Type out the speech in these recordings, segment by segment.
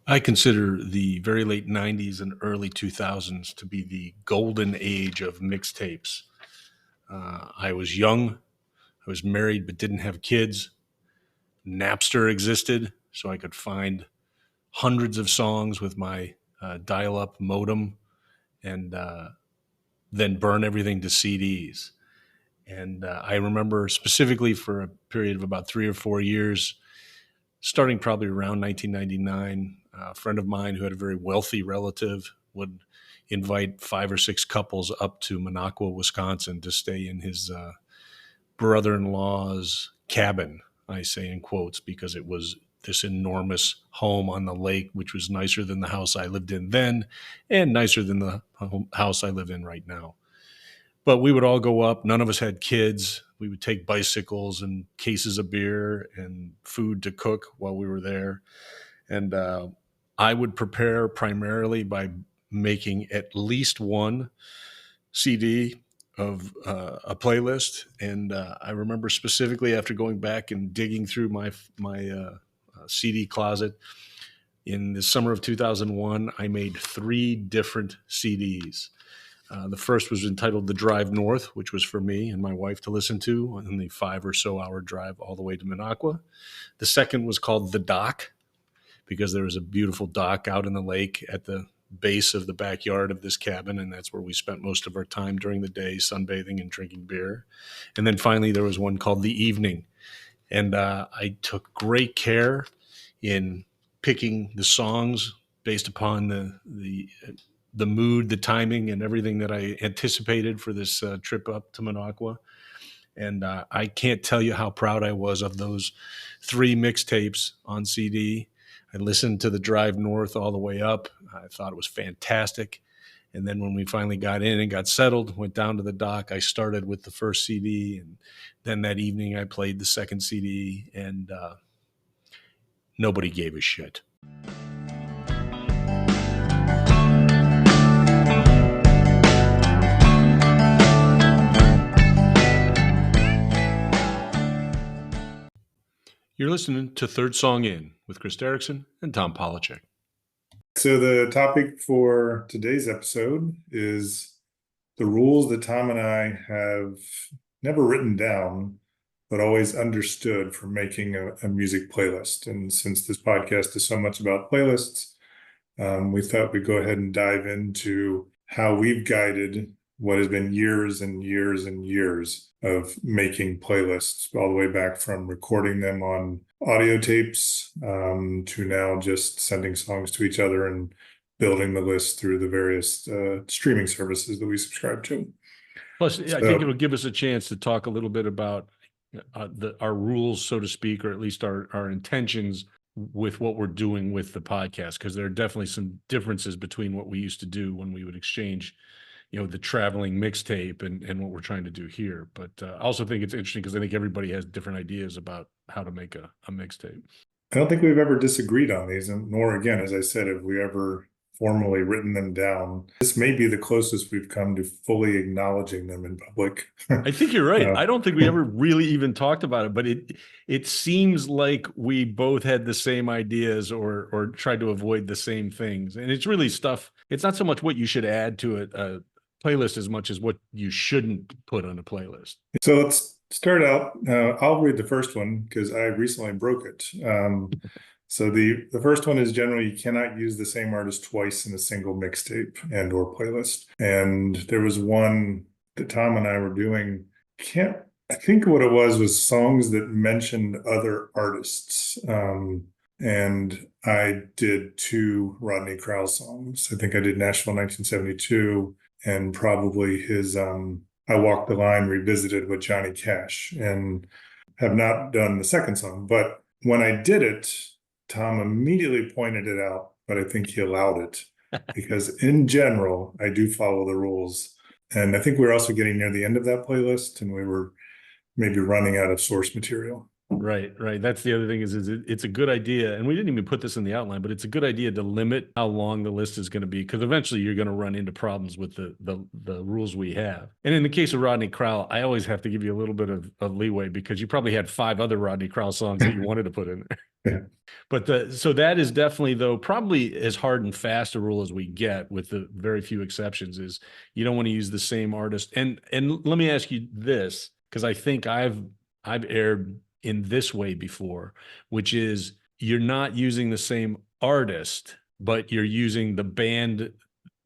I consider the very late 90s and early 2000s to be the golden age of mixtapes. I was young, I was married but didn't have kids. Napster existed, so I could find hundreds of songs with my dial up modem and then burn everything to CDs. And I remember specifically for a period of about 3 or 4 years, starting probably around 1999, a friend of mine who had a very wealthy relative would invite 5 or 6 couples up to Minocqua, Wisconsin to stay in his brother-in-law's cabin. I say in quotes because it was this enormous home on the lake, which was nicer than the house I lived in then and nicer than the house I live in right now. But we would all go up. None of us had kids. We would take bicycles and cases of beer and food to cook while we were there. And I would prepare primarily by making at least one CD of a playlist. And I remember specifically after going back and digging through my CD closet in the summer of 2001, I made 3 different CDs. The first was entitled The Drive North, which was for me and my wife to listen to on the 5 or so hour drive all the way to Minocqua. The second was called The Dock, because there was a beautiful dock out in the lake at the base of the backyard of this cabin, and that's where we spent most of our time during the day, sunbathing and drinking beer. And then finally, there was one called The Evening. And I took great care in picking the songs based upon the mood, the timing, and everything that I anticipated for this trip up to Minocqua. And I can't tell you how proud I was of those 3 mixtapes on CD. I listened to The Drive North all the way up. I thought it was fantastic. And then when we finally got in and got settled, went down to the dock, I started with the first CD. And then that evening I played the second CD, and nobody gave a shit. You're listening to Third Song In with Chris Derrickson and Tom Polachek. So the topic for today's episode is the rules that Tom and I have never written down, but always understood for making a music playlist. And since this podcast is so much about playlists, we thought we'd go ahead and dive into how we've guided what has been years and years and years of making playlists, all the way back from recording them on audio tapes to now just sending songs to each other and building the list through the various streaming services that we subscribe to. Plus, I think it'll give us a chance to talk a little bit about our rules, so to speak, or at least our intentions with what we're doing with the podcast, because there are definitely some differences between what we used to do when we would exchange the traveling mixtape and what we're trying to do here. But I also think it's interesting because I think everybody has different ideas about how to make a mixtape. I don't think we've ever disagreed on these, and nor, again, as I said, have we ever formally written them down. This may be the closest we've come to fully acknowledging them in public. I think you're right. I don't think we ever really even talked about it, but it seems like we both had the same ideas or tried to avoid the same things. And it's really stuff. It's not so much what you should add to a playlist as much as what you shouldn't put on a playlist. So let's start out. I'll read the first one because I recently broke it. So the first one is generally you cannot use the same artist twice in a single mixtape and or playlist. And there was one that Tom and I were doing. I think what it was songs that mentioned other artists. And I did 2 Rodney Crowell songs. I think I did Nashville 1972 and probably his I Walk the Line Revisited with Johnny Cash, and have not done the second song. But when I did it, Tom immediately pointed it out, but I think he allowed it because in general, I do follow the rules. And I think we were also getting near the end of that playlist and we were maybe running out of source material. Right. That's the other thing is it's a good idea. And we didn't even put this in the outline, but it's a good idea to limit how long the list is going to be, because eventually you're going to run into problems with the rules we have. And in the case of Rodney Crowell, I always have to give you a little bit of leeway because you probably had 5 other Rodney Crowell songs that you wanted to put in there. Yeah. But so that is definitely, though, probably as hard and fast a rule as we get, with the very few exceptions, is you don't want to use the same artist. And let me ask you this, because I think I've erred in this way before, which is you're not using the same artist, but you're using the band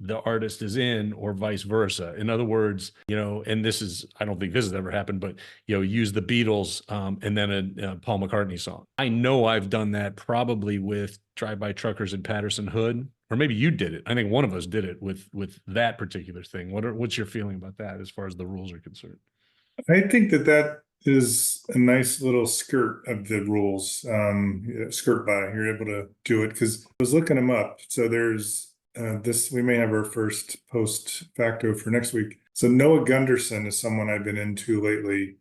the artist is in, or vice versa. In other words, and this is, I don't think this has ever happened, but use the Beatles and then a Paul McCartney song. I know I've done that probably with Drive-By Truckers and Patterson Hood, or maybe you did it. I think one of us did it with that particular thing. What's your feeling about that as far as the rules are concerned? I think that that is a nice little skirt of the rules. Skirt by, you're able to do it because I was looking them up. So there's this, we may have our first post facto for next week. So Noah Gunderson is someone I've been into lately.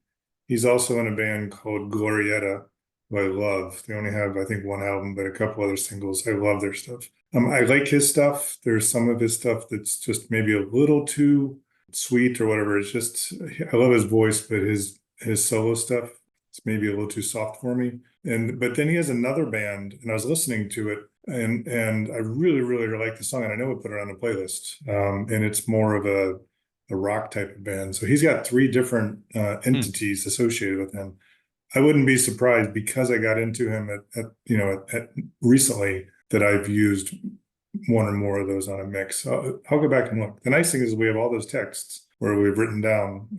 He's also in a band called Glorietta, who I love. They only have, I think, one album, but a couple other singles. I love their stuff. I like his stuff. There's some of his stuff that's just maybe a little too sweet or whatever. It's just, I love his voice, but his solo stuff, it's maybe a little too soft for me. But then he has another band, and I was listening to it, and I really, really like the song, and I know we put it on the playlist. And it's more of a rock type of band. So he's got three different entities associated with him. I wouldn't be surprised, because I got into him at recently, that I've used one or more of those on a mix. I'll go back and look. The nice thing is we have all those texts where we've written down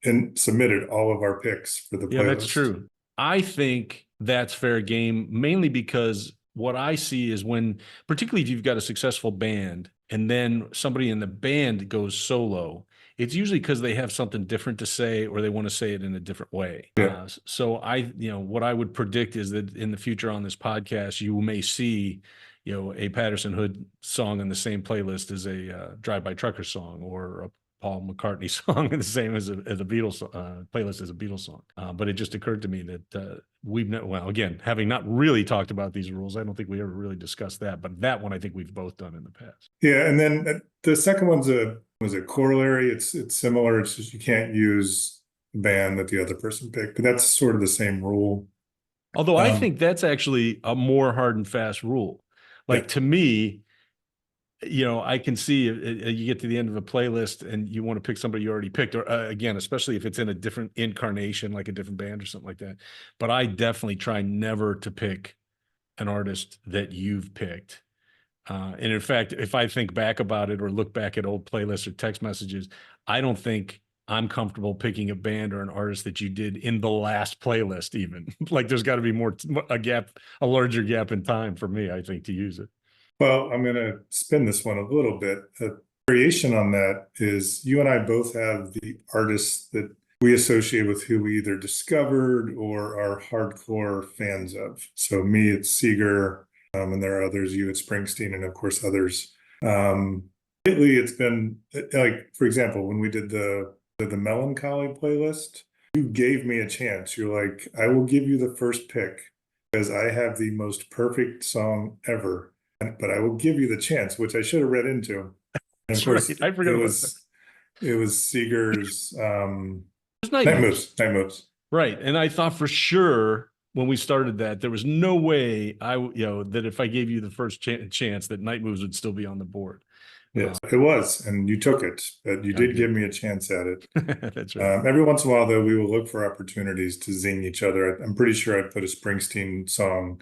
and submitted all of our picks for the playlist. Yeah, that's true. I think that's fair game, mainly because what I see is when, particularly if you've got a successful band and then somebody in the band goes solo, it's usually because they have something different to say, or they want to say it in a different way. Yeah. So what I would predict is that in the future on this podcast, you may see, a Patterson Hood song in the same playlist as a Drive-By Trucker song, or a Paul McCartney song, the same as a Beatles playlist as a Beatles song. But it just occurred to me that again, having not really talked about these rules, I don't think we ever really discussed that. But that one, I think we've both done in the past. Yeah, and then the second one's was a corollary. It's similar. It's just you can't use the band that the other person picked, but that's sort of the same rule. Although I think that's actually a more hard and fast rule. Like, to me, I can see you get to the end of a playlist and you want to pick somebody you already picked, or again, especially if it's in a different incarnation, like a different band or something like that. But I definitely try never to pick an artist that you've picked. And in fact, if I think back about it or look back at old playlists or text messages, I don't think I'm comfortable picking a band or an artist that you did in the last playlist even. Like, there's got to be a larger gap in time for me, I think, to use it. Well, I'm going to spin this one a little bit. A variation on that is you and I both have the artists that we associate with who we either discovered or are hardcore fans of. So me, it's Seeger, and there are others. You, it's Springsteen, and of course others. Lately, it's been like, for example, when we did the Melancholy playlist, you gave me a chance. You're like, I will give you the first pick because I have the most perfect song ever. But I will give you the chance, which I should have read into. And of course, right. I forgot it was Seeger's Night Moves. Night Moves. Right. And I thought for sure when we started that, there was no way that if I gave you the first chance that Night Moves would still be on the board. Yes, it was. And you took it, but you did give me a chance at it. That's right. Every once in a while, though, we will look for opportunities to zing each other. I'm pretty sure I put a Springsteen song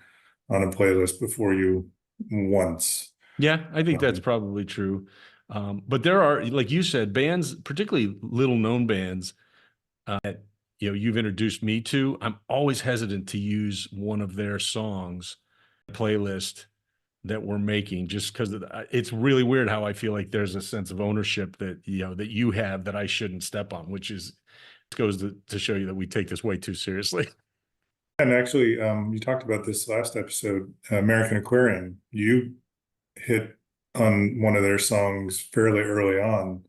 on a playlist before you once. Yeah, I think that's probably true. But there are, like you said, bands, particularly little known bands, that you've introduced me to. I'm always hesitant to use one of their songs playlist that we're making, just because it's really weird how I feel like there's a sense of ownership that that you have that I shouldn't step on, which goes to show you that we take this way too seriously. And actually, you talked about this last episode, American Aquarium. You hit on one of their songs fairly early on.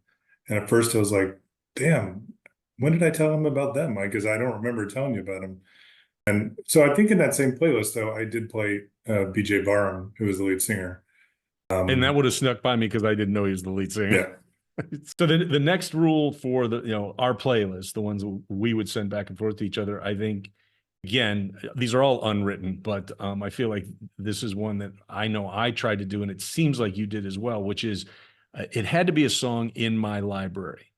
And at first I was like, damn, when did I tell him about them? Because I don't remember telling you about them. And so I think in that same playlist, though, I did play BJ Barham, who was the lead singer. And that would have snuck by me because I didn't know he was the lead singer. Yeah. So the next rule for our playlist, the ones we would send back and forth to each other, I think Again, these are all unwritten, but I feel like this is one that I know I tried to do, and it seems like you did as well, which is it had to be a song in my library.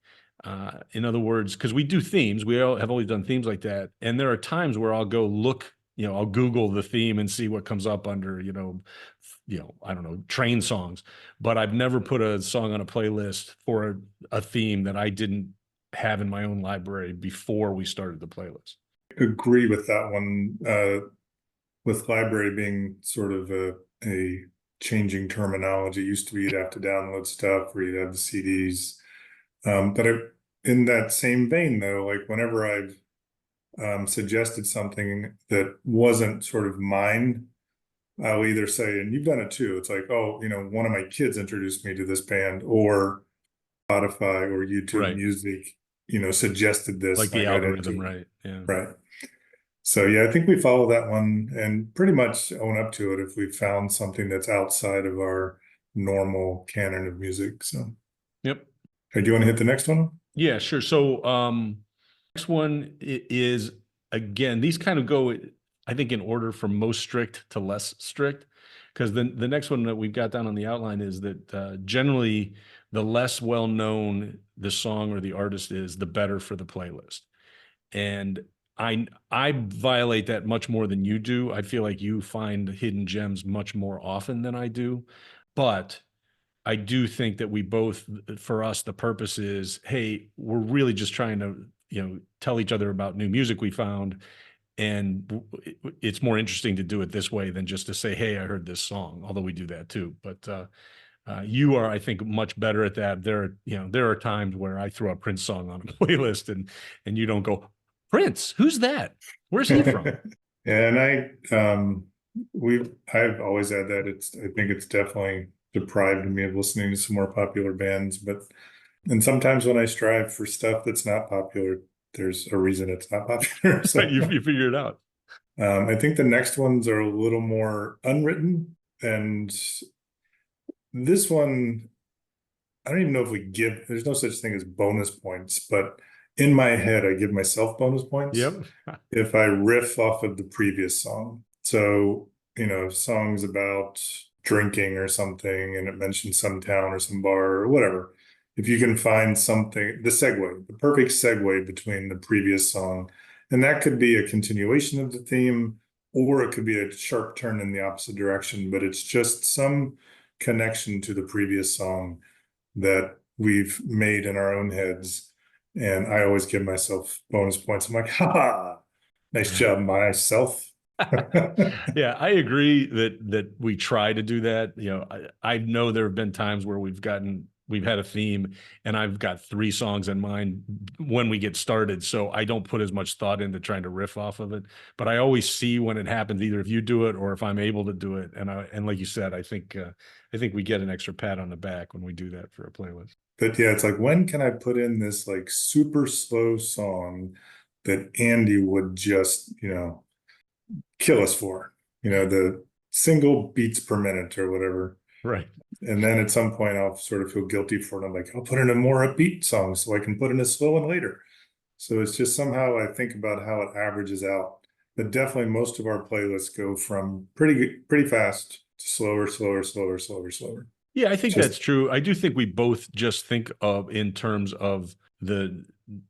In other words, because we do themes, we all have always done themes like that, and there are times where I'll go look, I'll Google the theme and see what comes up under, I don't know, train songs, but I've never put a song on a playlist for a theme that I didn't have in my own library before we started the playlist. Agree with that one. With library being sort of a changing terminology. It used to be you'd have to download stuff or you'd have the CDs. In that same vein, though, like whenever I've suggested something that wasn't sort of mine, I'll either say, and you've done it too, it's like, oh, one of my kids introduced me to this band, or Spotify or YouTube Right. Music, suggested Like this, and the I got algorithm, into it. right? Yeah. Right. So yeah, I think we follow that one and pretty much own up to it if we found something that's outside of our normal canon of music. So, Yep. hey, do you want to hit the next one? Yeah, sure. So, next one is, again, these kind of go, I think, in order from most strict to less strict, because the next one that we've got down on the outline is that generally the less well known the song or the artist is, the better for the playlist. And I violate that much more than you do. I feel like you find hidden gems much more often than I do, but I do think that we both, for us, the purpose is, hey, we're really just trying to, tell each other about new music we found. And it's more interesting to do it this way than just to say, hey, I heard this song, although we do that too. But you are, I think, much better at that. There are times where I throw a Prince song on a playlist and you don't go, Prince, who's that? Where's he from? And I've always had that. I think it's definitely deprived me of listening to some more popular bands, and sometimes when I strive for stuff that's not popular, there's a reason it's not popular. So, You figure it out. I think the next ones are a little more unwritten, and this one, I don't even know if there's no such thing as bonus points, but in my head, I give myself bonus points Yep. if I riff off of the previous song. So, songs about drinking or something, and it mentions some town or some bar or whatever. If you can find something, the perfect segue between the previous song, and that could be a continuation of the theme, or it could be a sharp turn in the opposite direction, but it's just some connection to the previous song that we've made in our own heads. And I always give myself bonus points. I'm like, ha, nice job, myself. Yeah, I agree that we try to do that. I know there have been times where we've had a theme and I've got 3 songs in mind when we get started. So I don't put as much thought into trying to riff off of it. But I always see when it happens, either if you do it or if I'm able to do it. And like you said, I think we get an extra pat on the back when we do that for a playlist. But yeah, it's like, when can I put in this like super slow song that Andy would just, kill us for, the single beats per minute or whatever. Right. And then at some point I'll sort of feel guilty for it. I'm like, I'll put in a more upbeat song so I can put in a slow one later. So it's just somehow I think about how it averages out. But definitely most of our playlists go from pretty fast to slower, slower, slower, slower, slower. Yeah, I think Just that's true. I do think we both just think of in terms of the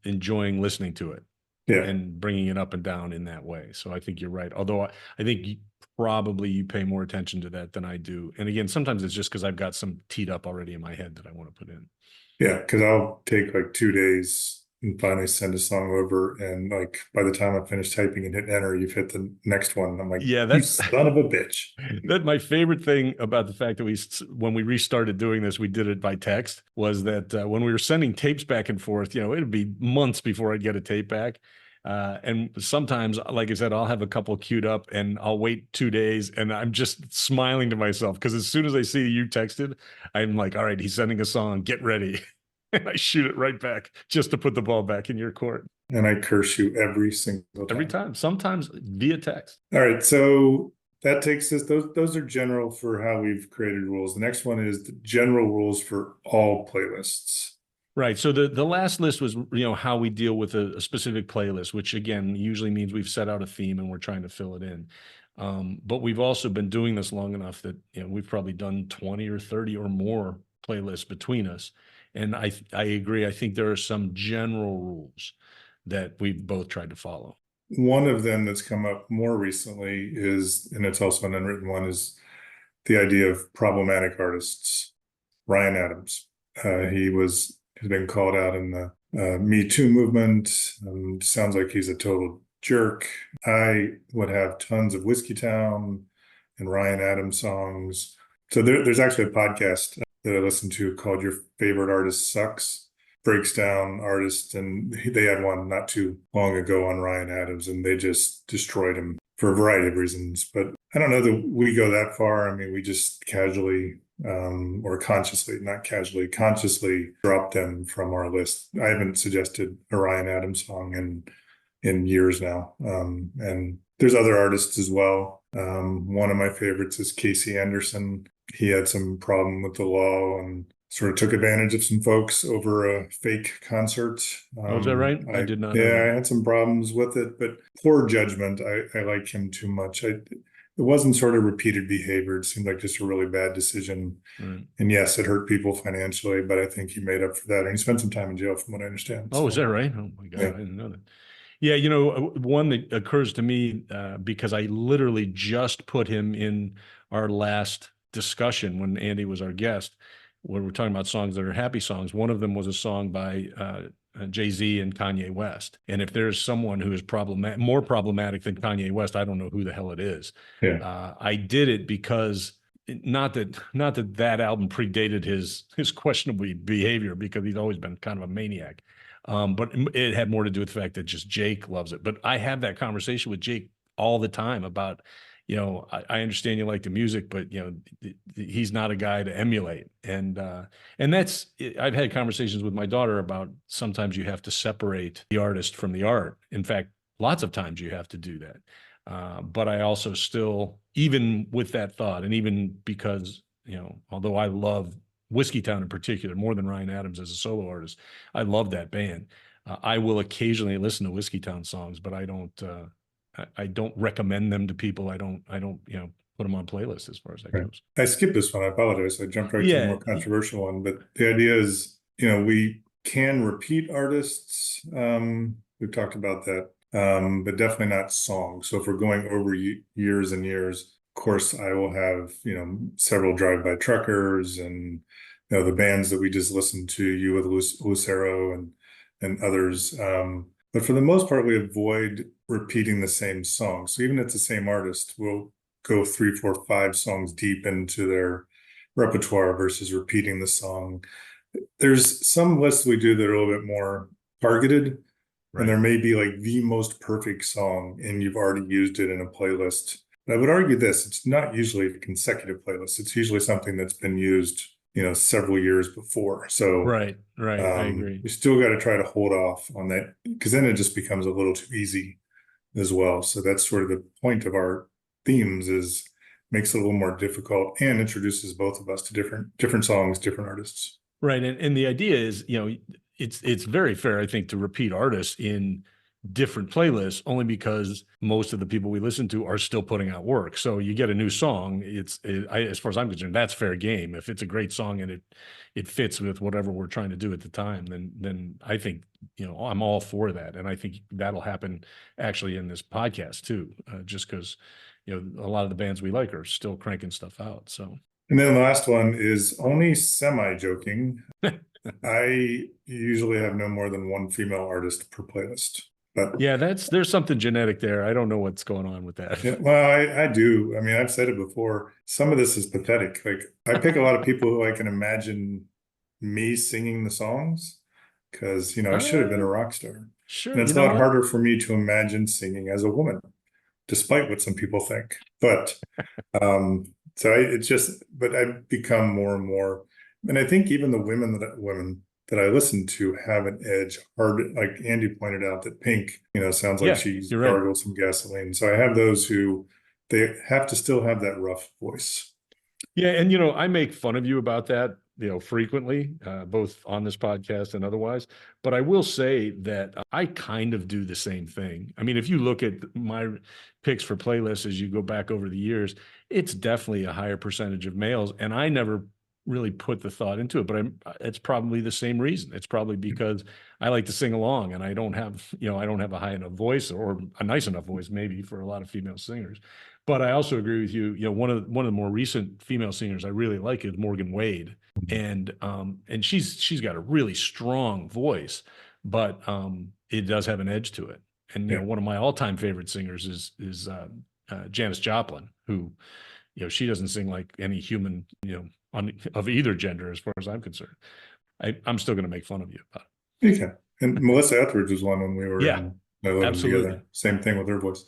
enjoying listening to it yeah, and bringing it up and down in that way. So I think you're right. Although I think probably you pay more attention to that than I do. And again, sometimes it's just because I've got some teed up already in my head that I want to put in. yeah, because I'll take like 2 days and finally send a song over, and like by the time I finish typing and hit enter, you've hit the next one. I'm like, Yeah, you that's son of a bitch. that my favorite thing about the fact that when we restarted doing this, we did it by text, was that when we were sending tapes back and forth, it'd be months before I'd get a tape back. And sometimes, like I said, I'll have a couple queued up and I'll wait 2 days and I'm just smiling to myself because as soon as I see you texted, I'm like, all right, he's sending a song, get ready. And I shoot it right back just to put the ball back in your court. And I curse you every single Every time. time, sometimes via text. All right, so that takes us, those are general for how we've created rules. The next one is the general rules for all playlists. Right. So the last list was, how we deal with a specific playlist, which again usually means we've set out a theme and we're trying to fill it in. But we've also been doing this long enough that we've probably done 20 or 30 or more playlists between us. And I agree. I think there are some general rules that we've both tried to follow. One of them that's come up more recently is, and it's also an unwritten one, is the idea of problematic artists. Ryan Adams. Has been called out in the Me Too movement. Sounds like he's a total jerk. I would have tons of Whiskey Town and Ryan Adams songs. So there's actually a podcast that I listen to called Your Favorite Artist Sucks. Breaks down artists, and they had one not too long ago on Ryan Adams, and they just destroyed him for a variety of reasons. But I don't know that we go that far. I mean, we just casually or consciously, not casually, consciously drop them from our list. I haven't suggested a Ryan Adams song in years now. And there's other artists as well. One of my favorites is Kasey Anderson. He had some problem with the law and sort of took advantage of some folks over a fake concert. Oh, is that right? I did not know Yeah, that. I had some problems with it, but poor judgment. I like him too much. It wasn't sort of repeated behavior. It seemed like just a really bad decision. Right. And yes, it hurt people financially, but I think he made up for that. And he spent some time in jail, from what I understand. Oh, is that right? Oh my God, yeah. I didn't know that. Yeah, one that occurs to me because I literally just put him in our last discussion when Andy was our guest, when we're talking about songs that are happy songs. One of them was a song by Jay-Z and Kanye West. And if there's someone who is more problematic than Kanye West, I don't know who the hell it is. Yeah. I did it because not that album predated his questionable behavior, because he's always been kind of a maniac. But it had more to do with the fact that just Jake loves it. But I have that conversation with Jake all the time about, I understand you like the music, but he's not a guy to emulate. And I've had conversations with my daughter about sometimes you have to separate the artist from the art. In fact, lots of times you have to do that. But I also still, even with that thought, and even because, although I love Whiskey Town in particular more than Ryan Adams as a solo artist, I love that band. I will occasionally listen to Whiskey Town songs, but I don't recommend them to people. I don't put them on playlists as far as that goes. I skipped this one. I apologize. I jumped right to the more controversial one, but the idea is, we can repeat artists. We've talked about that, but definitely not songs. So if we're going over years and years, of course, I will have, several drive-by truckers and, the bands that we just listened to, you with Lucero and others. But for the most part, we avoid repeating the same song. So even if it's the same artist, we'll go 3, 4, 5 songs deep into their repertoire versus repeating the song. There's some lists we do that are a little bit more targeted, right, and there may be like the most perfect song and you've already used it in a playlist. But I would argue this, it's not usually a consecutive playlist. It's usually something that's been used, several years before. So right. I agree. You still got to try to hold off on that, because then it just becomes a little too easy as well. So that's sort of the point of our themes, is makes it a little more difficult and introduces both of us to different songs, different artists. Right. And the idea is, it's very fair, I think, to repeat artists in different playlists, only because most of the people we listen to are still putting out work. So you get a new song, as far as I'm concerned, that's fair game. If it's a great song and it fits with whatever we're trying to do at the time, then I think, I'm all for that. And I think that'll happen actually in this podcast too, just because, a lot of the bands we like are still cranking stuff out. So. And then the last one is only semi-joking. I usually have no more than one female artist per playlist. But yeah, there's something genetic there. I don't know what's going on with that. Yeah, well, I do. I mean, I've said it before. Some of this is pathetic. Like, I pick a lot of people who I can imagine me singing the songs, because, I should have been a rock star. Sure. And it's a lot harder for me to imagine singing as a woman, despite what some people think. But so but I've become more and more, and I think even the women that I listen to have an edge. Like Andy pointed out, that Pink, sounds like she's gargled some gasoline. So I have those who, they have to still have that rough voice. Yeah, and I make fun of you about that, frequently, both on this podcast and otherwise. But I will say that I kind of do the same thing. I mean, if you look at my picks for playlists as you go back over the years, it's definitely a higher percentage of males, and I never really put the thought into it, but it's probably the same reason. It's probably because I like to sing along, and I don't have a high enough voice, or a nice enough voice maybe for a lot of female singers. But I also agree with you. One of the more recent female singers I really like is Morgan Wade, and she's got a really strong voice, but it does have an edge to it. And one of my all-time favorite singers is Janis Joplin, who she doesn't sing like any human of either gender, as far as I'm concerned. I'm still going to make fun of you about it. Yeah, and Melissa Etheridge was one when we were in living together. Same thing with her voice.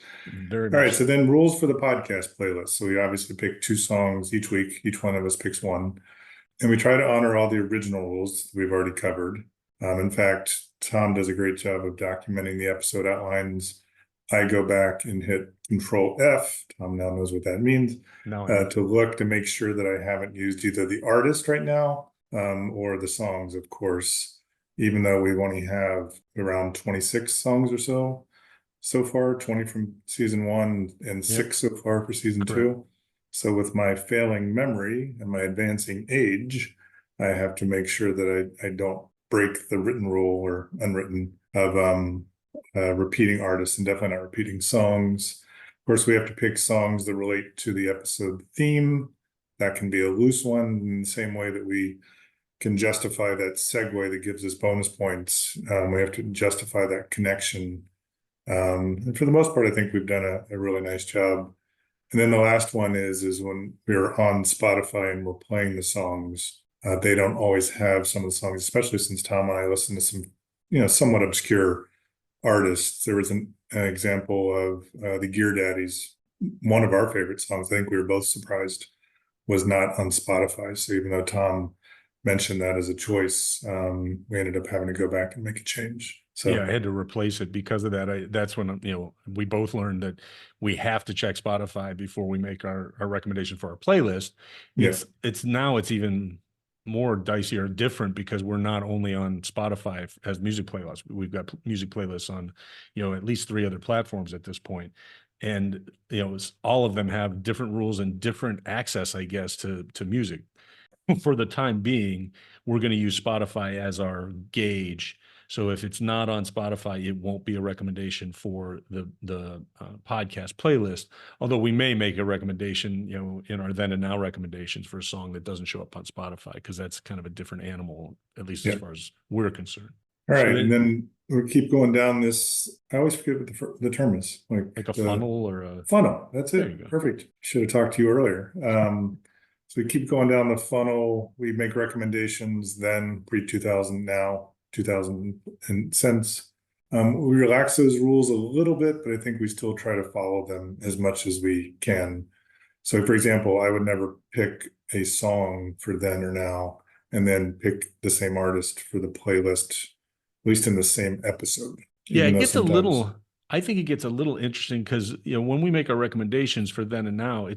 Very All right, so. so then rules for the podcast playlist. So we obviously pick 2 songs each week. Each one of us picks one, and we try to honor all the original rules we've already covered. In fact, Tom does a great job of documenting the episode outlines. I go back and hit Control F. Tom now knows what that means. To look to make sure that I haven't used either the artist right now or the songs, of course, even though we only have around 26 songs or so far, 20 from season 1 and 6 so far for season 2. So with my failing memory and my advancing age, I have to make sure that I don't break the written rule or unwritten of repeating artists, and definitely not repeating songs. Of course, we have to pick songs that relate to the episode theme. That can be a loose one in the same way that we can justify that segue that gives us bonus points. We have to justify that connection. And for the most part, I think we've done a really nice job. And then the last one is when we're on Spotify and we're playing the songs, they don't always have some of the songs, especially since Tom and I listen to some, somewhat obscure artists. There was an example of the Gear Daddies. One of our favorite songs, I think we were both surprised, was not on Spotify. So even though Tom mentioned that as a choice, we ended up having to go back and make a change. So I had to replace it because of that. That's when we both learned that we have to check Spotify before we make our recommendation for our playlist. It's even more dicey or different because we're not only on Spotify as music playlists. We've got music playlists on at least 3 other platforms at this point. And all of them have different rules and different access, I guess, to music. For the time being, we're going to use Spotify as our gauge. So if it's not on Spotify, it won't be a recommendation for the podcast playlist. Although we may make a recommendation, in our then and now recommendations for a song that doesn't show up on Spotify, because that's kind of a different animal, at least as far as we're concerned. All right, and then we keep going down this. I always forget what the term is. Like a funnel or a funnel. That's it. Perfect. Should have talked to you earlier. So we keep going down the funnel. We make recommendations, then pre-2000, now 2000 and since. We relax those rules a little bit, but I think we still try to follow them as much as we can. So for example, I would never pick a song for then or now and then pick the same artist for the playlist, at least in the same episode. It gets I think it gets a little interesting because, when we make our recommendations for then and now,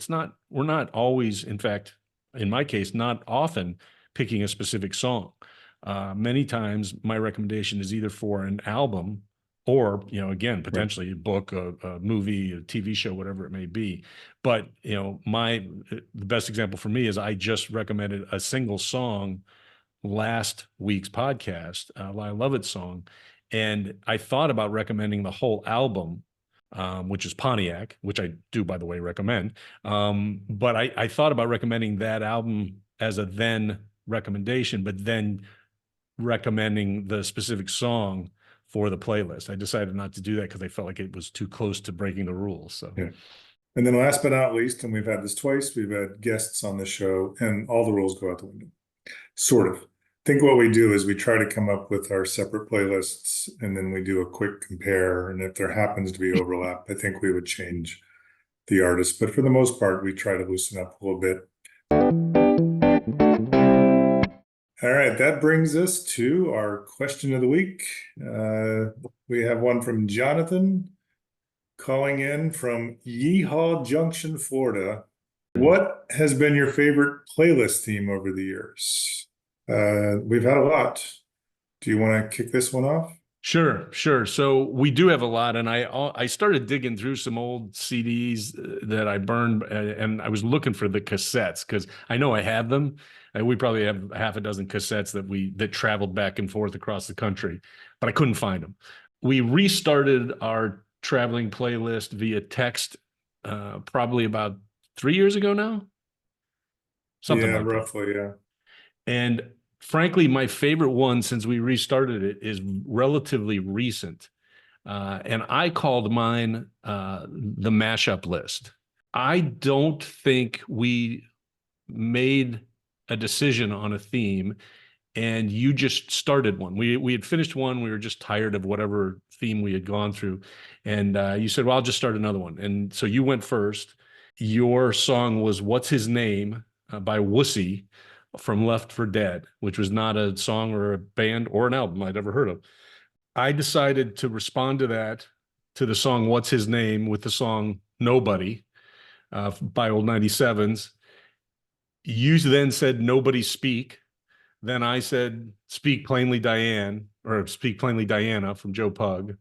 we're not always, in fact, in my case, not often picking a specific song. Many times my recommendation is either for an album or, again, potentially a book, a movie, a TV show, whatever it may be. But, the best example for me is I just recommended a single song last week's podcast, I Love It song. And I thought about recommending the whole album, which is Pontiac, which I do, by the way, recommend. But I thought about recommending that album as a then recommendation, but then recommending the specific song for the playlist. I decided not to do that because I felt like it was too close to breaking the rules. So. Yeah. And then last but not least, and we've had this twice, we've had guests on the show, and all the rules go out the window. Sort of. I think what we do is we try to come up with our separate playlists, and then we do a quick compare. And if there happens to be overlap, I think we would change the artist. But for the most part, we try to loosen up a little bit. All right, that brings us to our question of the week. We have one from Jonathan calling in from Yeehaw Junction, Florida. What has been your favorite playlist theme over the years? We've had a lot. Do you want to kick this one off? Sure, sure. So we do have a lot, and I started digging through some old CDs that I burned, and I was looking for the cassettes because I know I have them. We probably have half a dozen cassettes that traveled back and forth across the country, but I couldn't find them. We restarted our traveling playlist via text, probably about 3 years ago now, something Yeah, like that. roughly, yeah. And frankly, my favorite one since we restarted it is relatively recent. And I called mine the mashup list. I don't think we made a decision on a theme, and you just started one. We had finished one. We were just tired of whatever theme we had gone through, and you said, "Well, I'll just start another one." And so you went first. Your song was "What's His Name" by Wussy from Left for Dead, which was not a song or a band or an album I'd ever heard of. I decided to respond to that, to the song "What's His Name" with the song "Nobody" by Old 97s. You then said "Nobody Speak." Then I said "Speak Plainly Diane" or "Speak Plainly Diana" from Joe Pug.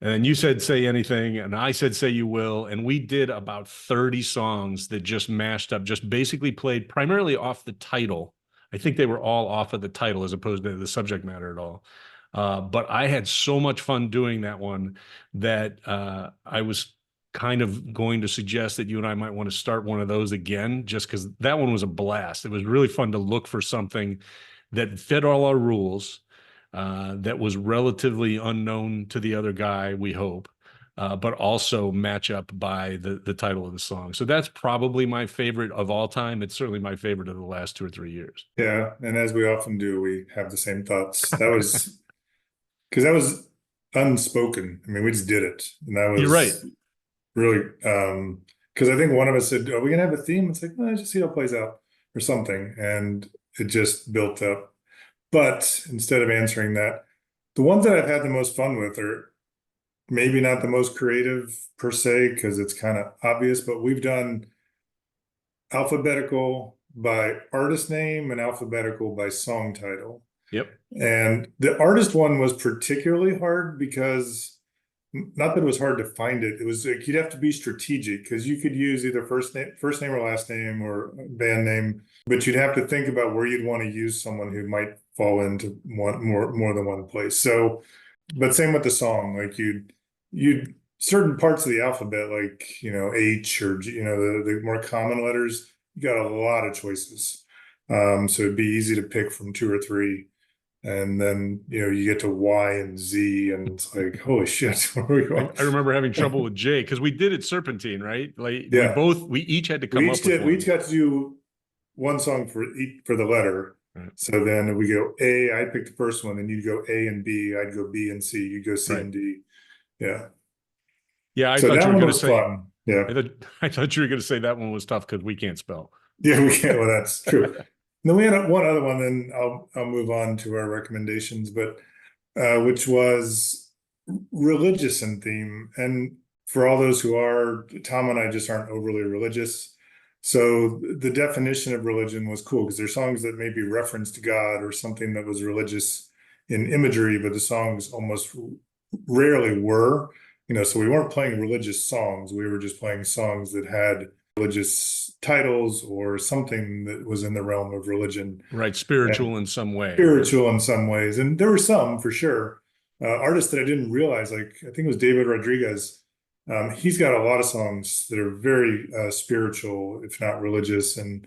And you said "Say Anything," and I said "Say You Will." And we did about 30 songs that just mashed up, just basically played primarily off the title. I think they were all off of the title as opposed to the subject matter at all. But I had so much fun doing that one that I was kind of going to suggest that you and I might want to start one of those again, just because that one was a blast. It was really fun to look for something that fit all our rules, that was relatively unknown to the other guy, we hope, but also match up by the title of the song. So that's probably my favorite of all time. It's certainly my favorite of the last 2 or 3 years. Yeah, and as we often do, we have the same thoughts. That was because that was unspoken. I mean, we just did it, and that You're right. was really because I think one of us said, "Are we gonna have a theme?" It's like, just see how it plays out or something, and it just built up. But instead of answering that, the ones that I've had the most fun with are maybe not the most creative per se because it's kind of obvious, but we've done alphabetical by artist name and alphabetical by song title. Yep. And the artist one was particularly hard because not that it was hard to find it. It was like you'd have to be strategic because you could use either first name or last name or band name, but you'd have to think about where you'd want to use someone who might fall into one more than one place. So, but same with the song, like you'd certain parts of the alphabet, like H or G, the more common letters, you got a lot of choices. So it'd be easy to pick from two or three. And then, you get to Y and Z, and it's like, holy shit, where are we going? I remember having trouble with J because we did it Serpentine, right? Like Yeah. we each had to come up with We one. each got to do one song for the letter. Right. So then we go A, I picked the first one, and you'd go A and B, I'd go B and C, you'd go C Right. and D. Yeah. Yeah, I So thought that you were one going to was say. fun. Yeah. I thought you were going to say that one was tough because we can't spell. Yeah, we can't. Well, that's true. Then we had one other one, then I'll move on to our recommendations, but which was religious in theme. And for all those who are, Tom and I just aren't overly religious. So the definition of religion was cool because there's songs that maybe referenced God or something that was religious in imagery, but the songs almost rarely were. So we weren't playing religious songs. We were just playing songs that had religious titles or something that was in the realm of religion. Right, And spiritual in some way. spiritual in some ways. And there were some for sure. Artists that I didn't realize, like I think it was David Rodriguez. He's got a lot of songs that are very spiritual, if not religious. And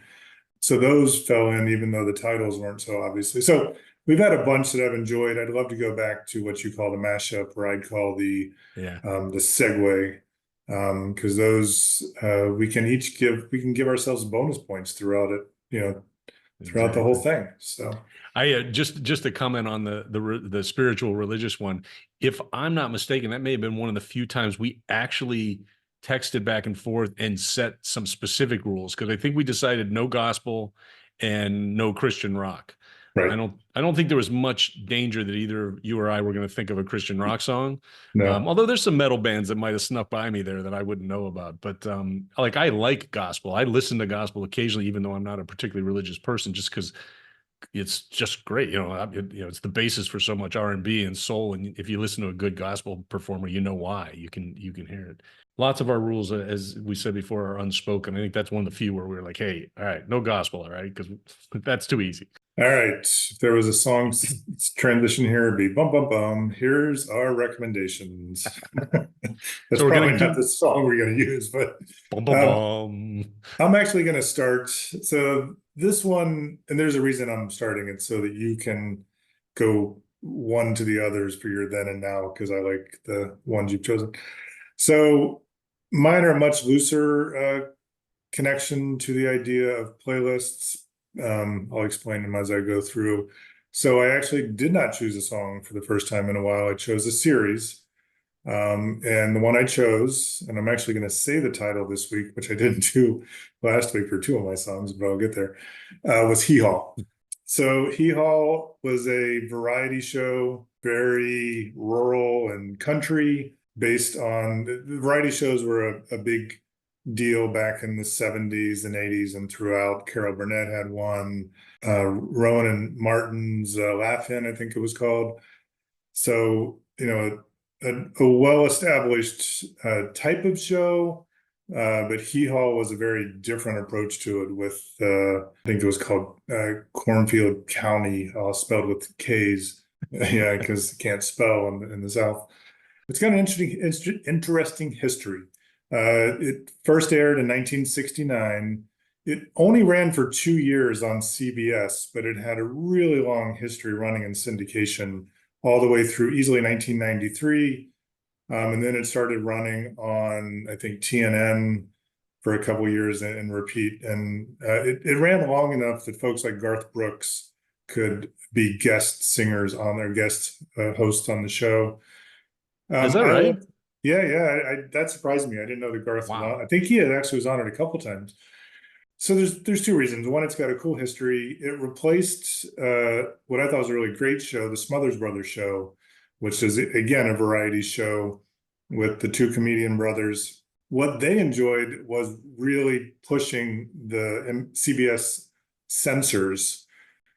so those fell in, even though the titles weren't so obviously. So we've had a bunch that I've enjoyed. I'd love to go back to what you call the mashup, or I'd call the Yeah. segue, because those we can give ourselves bonus points throughout it, throughout the whole thing. So I just to comment on the spiritual religious one. If I'm not mistaken, that may have been one of the few times we actually texted back and forth and set some specific rules because I think we decided no gospel and no Christian rock. right. I don't think there was much danger that either you or I were going to think of a Christian rock song. No. Although there's some metal bands that might have snuck by me there that I wouldn't know about. But like I like gospel. I listen to gospel occasionally, even though I'm not a particularly religious person, just because it's just great. It's the basis for so much R&B and soul. And if you listen to a good gospel performer, you know why. You can hear it. Lots of our rules, as we said before, are unspoken. I think that's one of the few where we're like, hey, all right, no gospel, all right, because that's too easy. All right. If there was a song transition here, it'd be bum bum bum. Here's our recommendations. That's So we're probably gonna not do the song we're going to use, but bum bum um, bum. I'm actually going to start. So this one, and there's a reason I'm starting it so that you can go one to the others for your then and now, because I like the ones you've chosen. So mine are much looser connection to the idea of playlists. I'll explain them as I go through. So I actually did not choose a song for the first time in a while. I chose a series. And the one I chose, and I'm actually going to say the title this week, which I didn't do last week for two of my songs, but I'll get there, was Hee Haw. So Hee Haw was a variety show, very rural and country, based on variety shows were a big deal back in the 70s and 80s and throughout. Carol Burnett had one, Rowan and Martin's Laugh-In, I think it was called. So, a well-established type of show, but Hee Haw was a very different approach to it with, I think it was called Cornfield County, all spelled with K's. Yeah, because you can't spell in the South. It's got an interesting history. It first aired in 1969. It only ran for 2 years on CBS, but it had a really long history running in syndication all the way through easily 1993. And then it started running on, I think, TNN for a couple of years and repeat. And it ran long enough that folks like Garth Brooks could be guest singers on their guest hosts on the show. Is that right? Yeah. That surprised me. I didn't know that Garth was Wow. on. I think he had actually was on it a couple times. So there's two reasons. One, it's got a cool history. It replaced what I thought was a really great show, the Smothers Brothers show, which is again a variety show with the two comedian brothers. What they enjoyed was really pushing the CBS censors.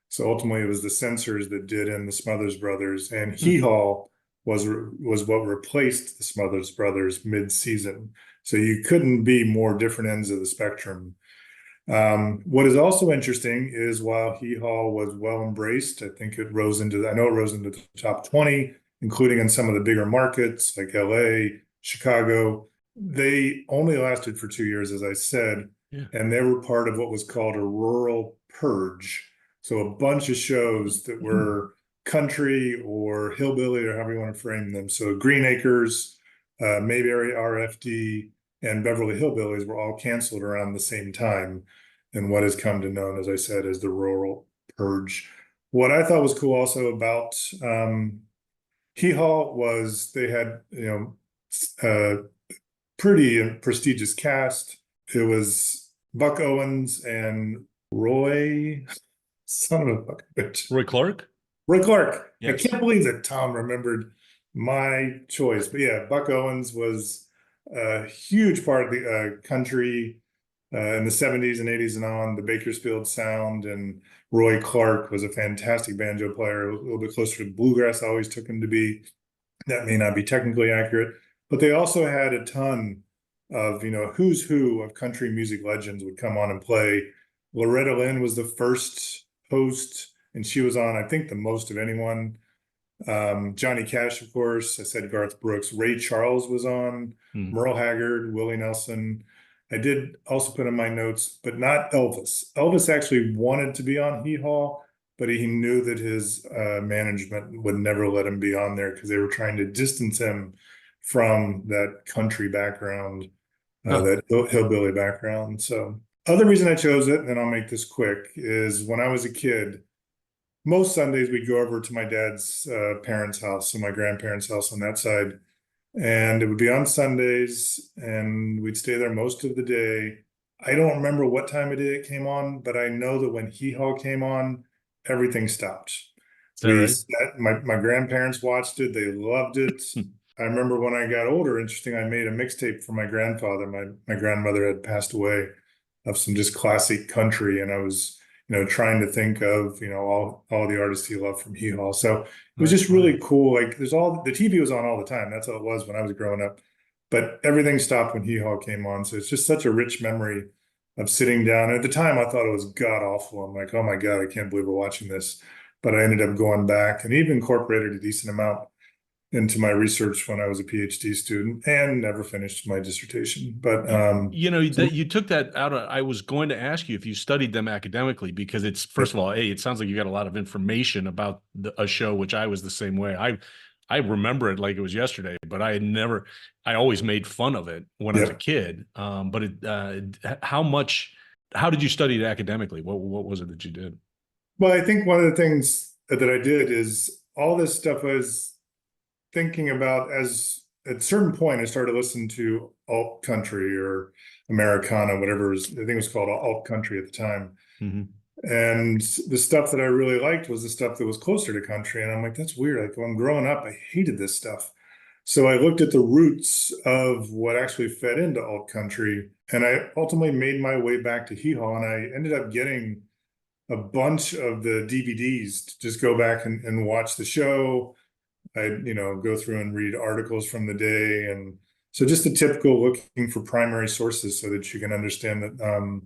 So ultimately, it was the censors that did in the Smothers Brothers, and Hee Haw was what replaced the Smothers Brothers mid-season. So you couldn't be more different ends of the spectrum. What is also interesting is while Hee Haw was well embraced, I know it rose into the top 20, including in some of the bigger markets like LA, Chicago. They only lasted for 2 years, as I said, Yeah. and they were part of what was called a rural purge. So a bunch of shows that were country or hillbilly or however you want to frame them. So Green Acres, Mayberry RFD, and Beverly Hillbillies were all canceled around the same time in what has come to known, as I said, as the rural purge. What I thought was cool also about Hee Haw was they had, a pretty prestigious cast. It was Buck Owens and Roy, son of a fucking bitch. Roy Clark? Roy Clark. I Yes. can't believe that Tom remembered my choice. But yeah, Buck Owens was a huge part of the country in the 70s and 80s and on, the Bakersfield sound. And Roy Clark was a fantastic banjo player, a little bit closer to bluegrass I always took him to be. That may not be technically accurate, but they also had a ton of, who's who of country music legends would come on and play. Loretta Lynn was the first host, and she was on, I think, the most of anyone. Johnny Cash, of course. I said Garth Brooks. Ray Charles was on. Merle Haggard, Willie Nelson. I did also put in my notes, but not Elvis. Elvis actually wanted to be on Hee Haw, but he knew that his management would never let him be on there because they were trying to distance him from that country background, that hillbilly background. So, other reason I chose it, and then I'll make this quick, is when I was a kid, most Sundays we'd go over to my dad's parents' house, so my grandparents' house on that side. And it would be on Sundays, and we'd stay there most of the day. I don't remember what time of day it came on, but I know that when Hee Haw came on, everything stopped. Is that right? My grandparents watched it. They loved it. I remember when I got older, interesting, I made a mixtape for my grandfather. My grandmother had passed away of some just classic country, and I was trying to think of, all the artists he loved from Hee Haw. So it was That's just really funny. cool. Like there's all the TV was on all the time. That's how it was when I was growing up. But everything stopped when Hee Haw came on. So it's just such a rich memory of sitting down. And at the time, I thought it was god awful. I'm like, oh my God, I can't believe we're watching this. But I ended up going back and even incorporated a decent amount into my research when I was a PhD student and never finished my dissertation. But You know so that you took that out of, I was going to ask you if you studied them academically, because it's, first of all, hey, it sounds like you got a lot of information about a show, which I was the same way. I remember it like it was yesterday, but I had never, I always made fun of it when I was a yep. kid. But how did you study it academically? What was it that you did? Well, I think one of the things that I did is all this stuff I was thinking about as at a certain point I started listening to alt country or Americana, whatever I think it was called alt country at the time. Hmm. And the stuff that I really liked was the stuff that was closer to country. And I'm like, that's weird. Like when I'm growing up, I hated this stuff. So I looked at the roots of what actually fed into alt country. And I ultimately made my way back to Hee Haw. And I ended up getting a bunch of the DVDs to just go back and watch the show. I'd, go through and read articles from the day. And so just the typical looking for primary sources so that you can understand that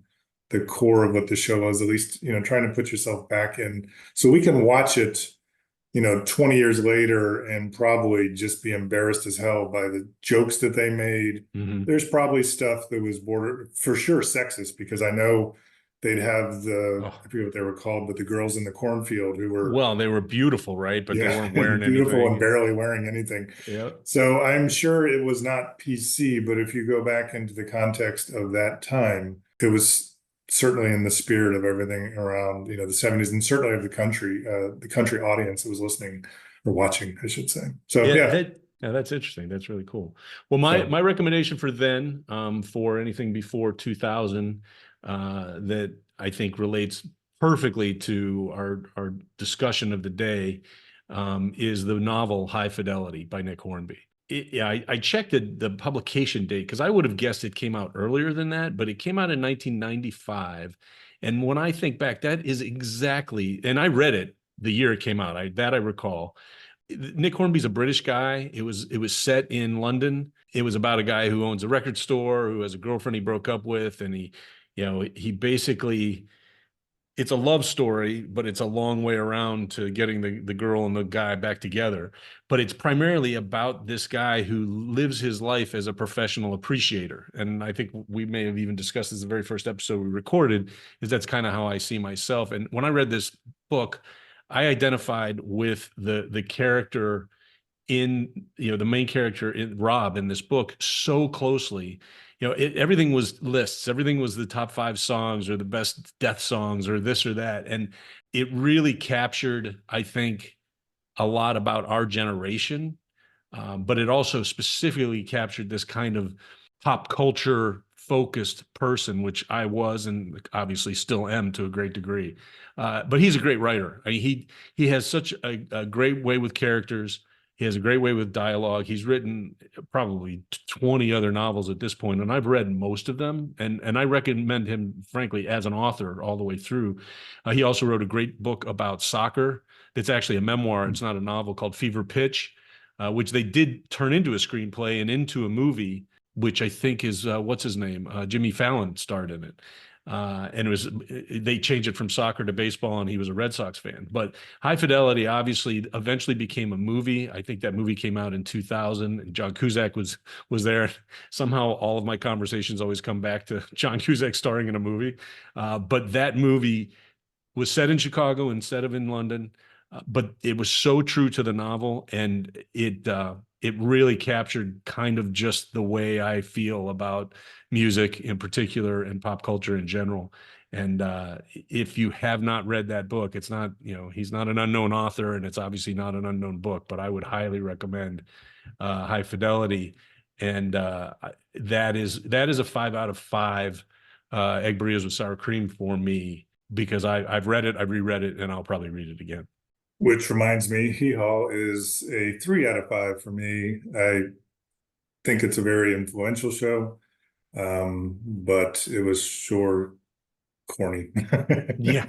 the core of what the show was, at least, trying to put yourself back in so we can watch it, 20 years later and probably just be embarrassed as hell by the jokes that they made. Hmm. There's probably stuff that was border for sure sexist because I know they'd have I Oh, forget what they were called, but the girls in the cornfield who were, well, they were beautiful, right? But they yeah, weren't wearing beautiful and anything. barely wearing anything. Yeah. So I'm sure it was not PC, but if you go back into the context of that time, it was certainly in the spirit of everything around, the 70s and certainly of the country audience that was listening or watching, I should say. So Yeah, yeah. yeah, that's interesting. That's really cool. Well, my So my recommendation for then, for anything before 2000, that I think relates perfectly to our discussion of the day, is the novel High Fidelity by Nick Hornby. Yeah, I checked the publication date because I would have guessed it came out earlier than that, but it came out in 1995. And when I think back, that is exactly, and I read it the year it came out. I recall. Nick Hornby's a British guy. It was set in London. It was about a guy who owns a record store, who has a girlfriend he broke up with, and he basically, it's a love story, but it's a long way around to getting the girl and the guy back together. But it's primarily about this guy who lives his life as a professional appreciator. And I think we may have even discussed this the very first episode we recorded, is that's kind of how I see myself. And when I read this book, I identified with the character in, the main character in Rob in this book so closely. Everything was lists, everything was the top 5 songs or the best death songs or this or that. And it really captured, I think, a lot about our generation, but it also specifically captured this kind of pop culture focused person, which I was and obviously still am to a great degree. But he's a great writer. I mean, he has such a great way with characters. He has a great way with dialogue. He's written probably 20 other novels at this point, and I've read most of them. And I recommend him, frankly, as an author all the way through. He also wrote a great book about soccer. It's actually a memoir. It's not a novel, called Fever Pitch, which they did turn into a screenplay and into a movie, which I think is, what's his name? Jimmy Fallon starred in it. And they changed it from soccer to baseball, and he was a Red Sox fan. But High Fidelity obviously eventually became a movie. I think that movie came out in 2000, and John Cusack was there. Somehow, all of my conversations always come back to John Cusack starring in a movie. But that movie was set in Chicago instead of in London, but it was so true to the novel, and it really captured kind of just the way I feel about music in particular and pop culture in general. And if you have not read that book, it's not, he's not an unknown author, and it's obviously not an unknown book, but I would highly recommend High Fidelity. And that is a 5 out of 5 egg burritos with sour cream for me, because I've read it, I've reread it, and I'll probably read it again. which reminds me, Hee Haw is a 3 out of 5 for me. I think it's a very influential show. But it was sure corny. Yeah.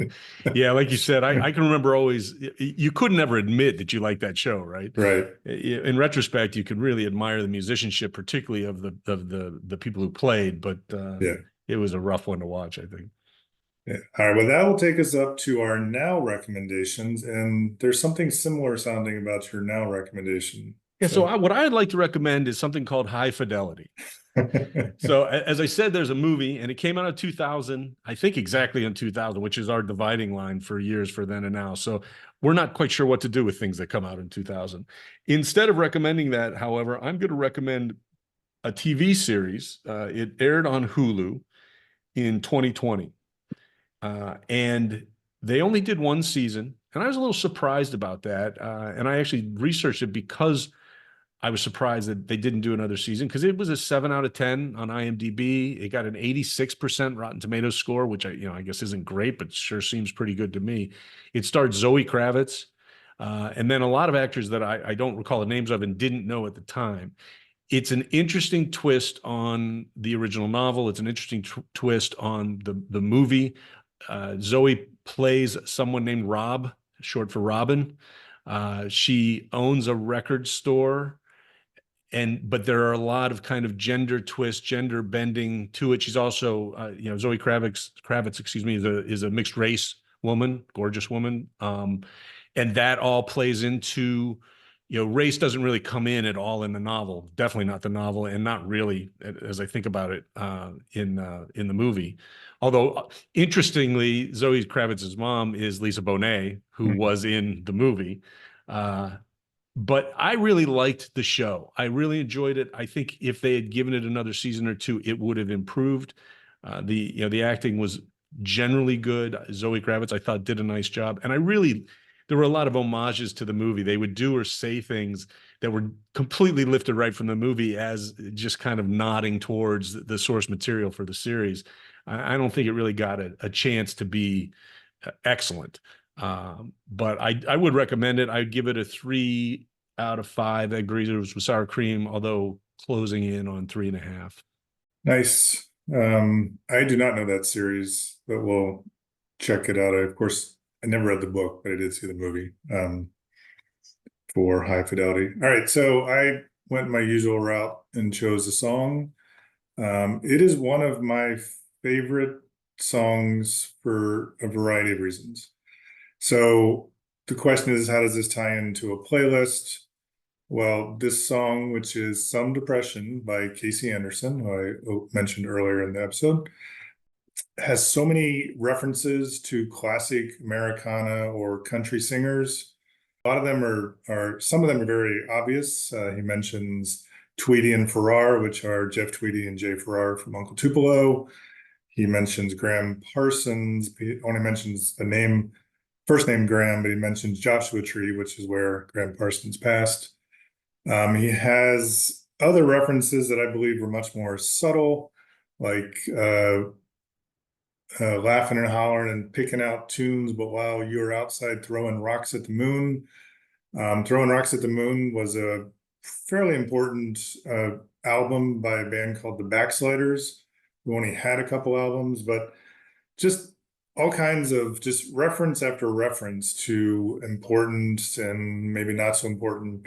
Yeah. Like you said, I can remember always, you couldn't ever admit that you liked that show, right? Right. In retrospect, you could really admire the musicianship, particularly of the people who played, but Yeah. it was a rough one to watch, I think. Yeah. All right. Well, that will take us up to our now recommendations. And there's something similar sounding about your now recommendation. Yeah. So So, what I'd like to recommend is something called High Fidelity. So as I said, there's a movie, and it came out in 2000, I think exactly in 2000, which is our dividing line for years for then and now. So we're not quite sure what to do with things that come out in 2000. Instead of recommending that, however, I'm going to recommend a TV series. It aired on Hulu in 2020, and they only did one season, and I was a little surprised about that. And I actually researched it because I was surprised that they didn't do another season because it was a 7 out of 10 on IMDb. It got an 86% Rotten Tomatoes score, which I guess isn't great, but sure seems pretty good to me. It starred Zoe Kravitz, and then a lot of actors that I don't recall the names of and didn't know at the time. It's an interesting twist on the original novel. It's an interesting twist on the movie. Zoe plays someone named Rob, short for Robin. She owns a record store, but there are a lot of kind of gender twists, gender bending to it. She's also, Zoe Kravitz, excuse me, is a mixed race woman, gorgeous woman, and that all plays into, race doesn't really come in at all in the novel. Definitely not the novel, and not really as I think about it in the movie. Although interestingly, Zoe Kravitz's mom is Lisa Bonet, who was in the movie. But I really liked the show. I really enjoyed it. I think if they had given it another season or two, it would have improved. The acting was generally good. Zoe Kravitz, I thought, did a nice job, and there were a lot of homages to the movie. They would do or say things that were completely lifted right from the movie as just kind of nodding towards the source material for the series. I don't think it really got a chance to be excellent. But I would recommend it. I'd give it a 3 out of 5 egg greasers with sour cream, although closing in on 3.5. nice. I do not know that series, but we'll check it out. Of course, I never read the book, but I did see the movie for High Fidelity. All right, so I went my usual route and chose a song. It is one of my favorite songs for a variety of reasons. So the question is, how does this tie into a playlist? Well, this song, which is Some Depression by Kasey Anderson, who I mentioned earlier in the episode, has so many references to classic Americana or country singers. A lot of them some of them are very obvious. He mentions Tweedy and Farrar, which are Jeff Tweedy and Jay Farrar from Uncle Tupelo. He mentions Graham Parsons. He only mentions the name, first name Graham, but he mentions Joshua Tree, which is where Graham Parsons passed. He has other references that I believe were much more subtle, like laughing and hollering and picking out tunes, but while you're outside throwing rocks at the moon. Throwing Rocks at the Moon was a fairly important album by a band called the Backsliders, who only had a couple albums, but just all kinds of just reference after reference to important and maybe not so important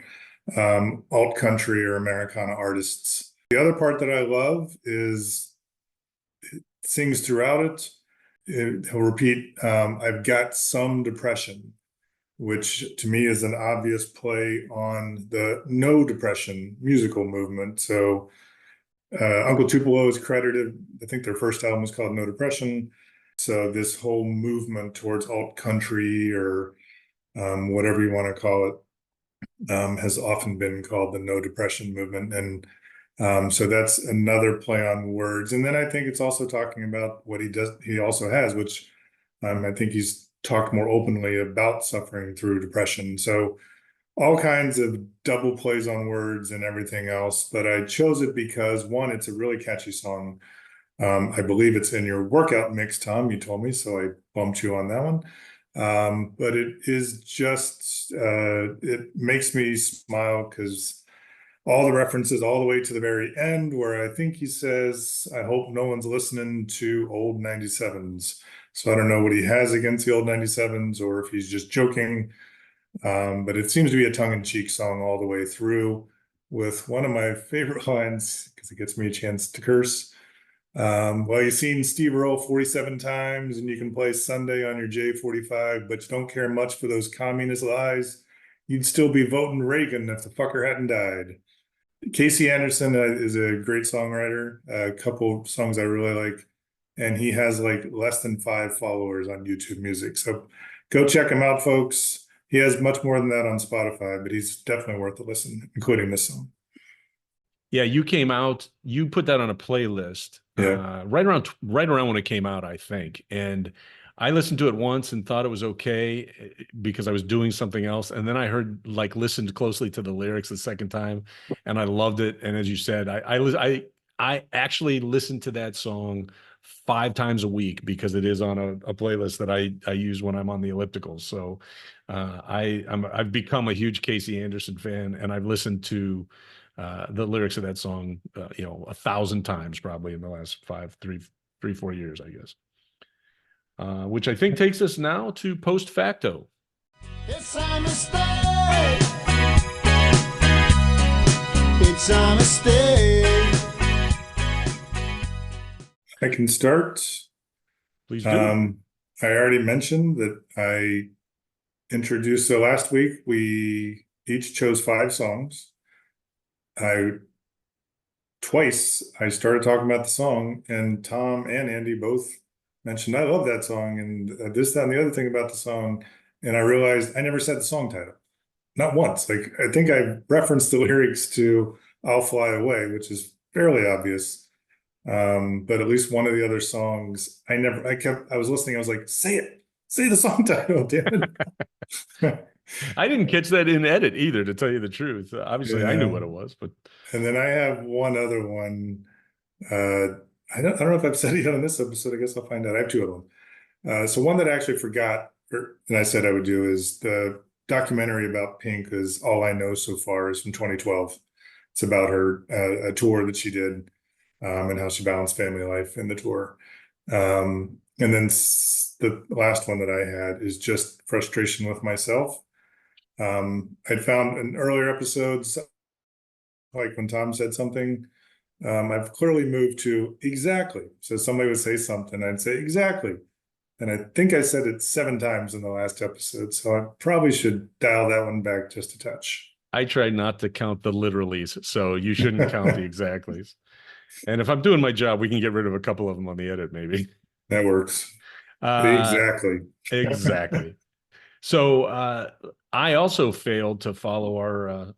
alt country or Americana artists. The other part that I love is it sings throughout it. He'll repeat, I've got some depression, which to me is an obvious play on the no depression musical movement. So Uncle Tupelo is credited, I think their first album was called No Depression. So this whole movement towards alt country or whatever you want to call it has often been called the no depression movement. And so that's another play on words. And then I think it's also talking about what he also has, which I think he's talked more openly about suffering through depression. So all kinds of double plays on words and everything else. But I chose it because one, it's a really catchy song. I believe it's in your workout mix, Tom, you told me, so I bumped you on that one. But it is just, it makes me smile because all the references all the way to the very end where I think he says, I hope no one's listening to old 97s. So I don't know what he has against the old 97s or if he's just joking. But it seems to be a tongue-in-cheek song all the way through, with one of my favorite lines, because it gets me a chance to curse. Well, you've seen Steve Earle 47 times, and you can play Sunday on your J45, but you don't care much for those communist lies. You'd still be voting Reagan if the fucker hadn't died. Kasey Anderson is a great songwriter. A couple songs I really like, and he has like less than 5 followers on YouTube Music. So go check him out, folks. He has much more than that on Spotify, but he's definitely worth a listen, including this song. Yeah, you put that on a playlist Yeah. right around when it came out, I think. And I listened to it once and thought it was okay because I was doing something else. And then I listened closely to the lyrics the second time and I loved it. And as you said, I actually listened to that song 5 times a week because it is on a playlist that I use when I'm on the elliptical. So I've become a huge Kasey Anderson fan, and I've listened to the lyrics of that song, 1,000 times probably in the last 4 years, I guess. Which I think takes us now to post facto. It's a mistake. It's a mistake. I can start. Please do. I already mentioned that I introduced, so last week we each chose 5 songs. Twice I started talking about the song, and Tom and Andy both mentioned, I love that song, and this, that, and the other thing about the song. And I realized I never said the song title. Not once. Like, I think I referenced the lyrics to I'll Fly Away, which is fairly obvious. But at least one of the other songs, I was listening, I was like, say the song title, damn it. I didn't catch that in edit either, to tell you the truth. Obviously, I knew what it was, but And then I have one other one. I don't know if I've said it yet on this episode. I guess I'll find out. I have 2 of them. So one that I actually forgot, and I said I would do, is the documentary about Pink is All I Know So Far, is from 2012. It's about her a tour that she did, and how she balanced family life in the tour. And then the last one that I had is just frustration with myself. I'd found in earlier episodes, like when Tom said something, I've clearly moved to exactly. So somebody would say something, I'd say exactly. And I think I said it 7 times in the last episode. So I probably should dial that one back just a touch. I tried not to count the literallys, so you shouldn't count the exactlys. And if I'm doing my job, we can get rid of a couple of them on the edit, maybe. That works. Exactly. Exactly. So I also failed to follow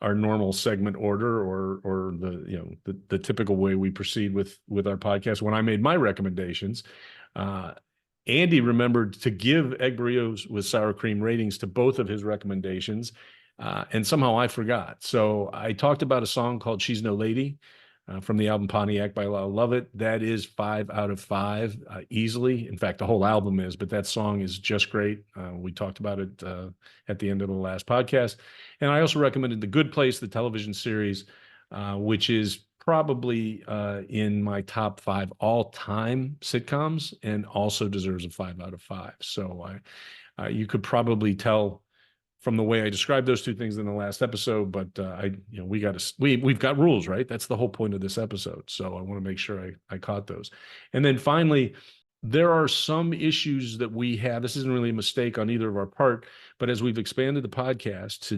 our normal segment order or the typical way we proceed with our podcast. When I made my recommendations, Andy remembered to give egg burritos with sour cream ratings to both of his recommendations, and somehow I forgot. So I talked about a song called "She's No Lady." From the album Pontiac by Lyle Lovett. That is 5 out of 5 easily. In fact, the whole album is, but that song is just great. We talked about it at the end of the last podcast. And I also recommended The Good Place, the television series, which is probably in my top 5 all-time sitcoms and also deserves a 5 out of 5. So you could probably tell from the way I described those 2 things in the last episode, but we've got rules, right? That's the whole point of this episode. So I want to make sure I caught those. And then finally, there are some issues that we have. This isn't really a mistake on either of our part, but as we've expanded the podcast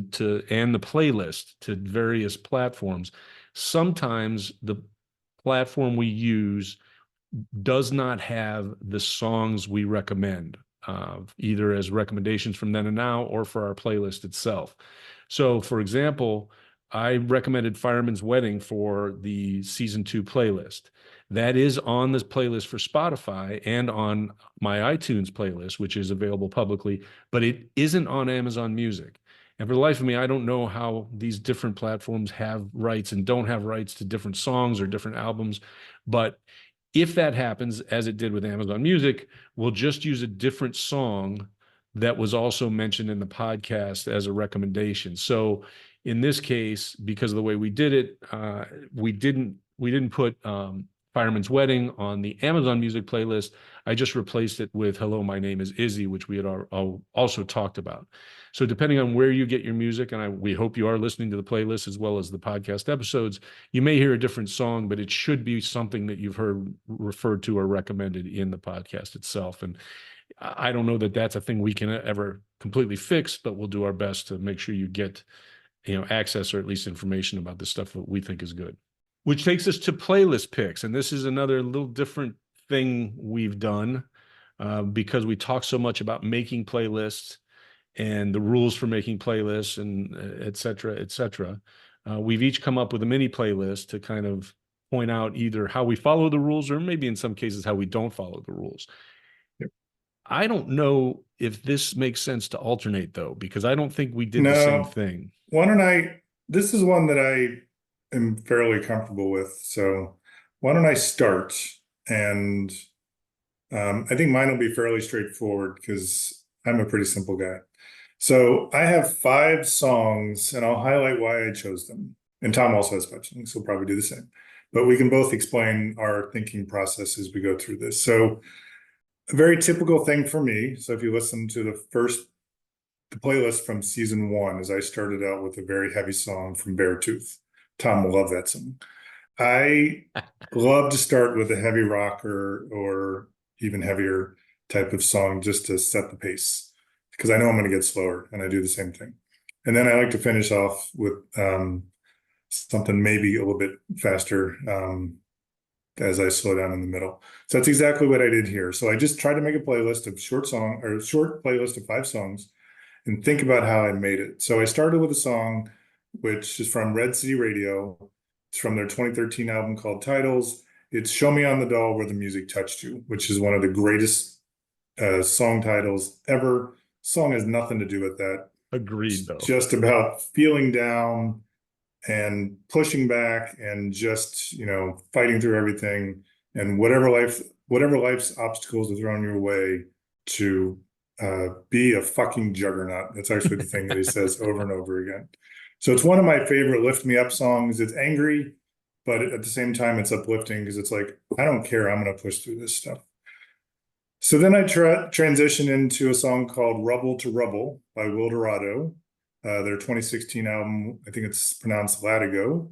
and the playlist to various platforms, sometimes the platform we use does not have the songs we recommend, either as recommendations from then and now or for our playlist itself. So, for example, I recommended Fireman's Wedding for the season 2 playlist. That is on this playlist for Spotify and on my iTunes playlist, which is available publicly, but it isn't on Amazon Music. And for the life of me, I don't know how these different platforms have rights and don't have rights to different songs or different albums. But if that happens, as it did with Amazon Music, we'll just use a different song that was also mentioned in the podcast as a recommendation. So in this case, because of the way we did it, we didn't put Fireman's Wedding on the Amazon Music playlist. I just replaced it with Hello, My Name is Izzy, which we had also talked about. So depending on where you get your music, and we hope you are listening to the playlist as well as the podcast episodes, you may hear a different song, but it should be something that you've heard referred to or recommended in the podcast itself. And I don't know that that's a thing we can ever completely fix, but we'll do our best to make sure you get, access or at least information about the stuff that we think is good. Which takes us to playlist picks. And this is another little different thing we've done because we talk so much about making playlists and the rules for making playlists and et cetera, et cetera. We've each come up with a mini playlist to kind of point out either how we follow the rules or maybe in some cases how we don't follow the rules. Yep. I don't know if this makes sense to alternate though, because I don't think we did the same thing. This is one that I am fairly comfortable with. So why don't I start? And I think mine will be fairly straightforward because I'm a pretty simple guy. So I have 5 songs, and I'll highlight why I chose them. And Tom also has 5 songs, so we'll probably do the same. But we can both explain our thinking process as we go through this. So a very typical thing for me. So if you listen to the playlist from season 1, as I started out with a very heavy song from Beartooth. Tom will love that song. I love to start with a heavy rocker or even heavier type of song just to set the pace because I know I'm going to get slower, and I do the same thing. And then I like to finish off with something maybe a little bit faster as I slow down in the middle. So that's exactly what I did here. So I just tried to make a playlist of short playlist of 5 songs and think about how I made it. So I started with a song which is from Red City Radio. It's from their 2013 album called Titles. It's Show Me on the Doll Where the Music Touched You, which is one of the greatest song titles ever. Song has nothing to do with that. Agreed, though. It's just about feeling down and pushing back and just, fighting through everything and whatever life's obstacles are thrown your way to be a fucking juggernaut. That's actually the thing that he says over and over again. So it's one of my favorite lift me up songs. It's angry, but at the same time, it's uplifting because it's like, I don't care. I'm going to push through this stuff. So then I transition into a song called Rubble to Rubble by Will Dorado, their 2016 album. I think it's pronounced Latigo.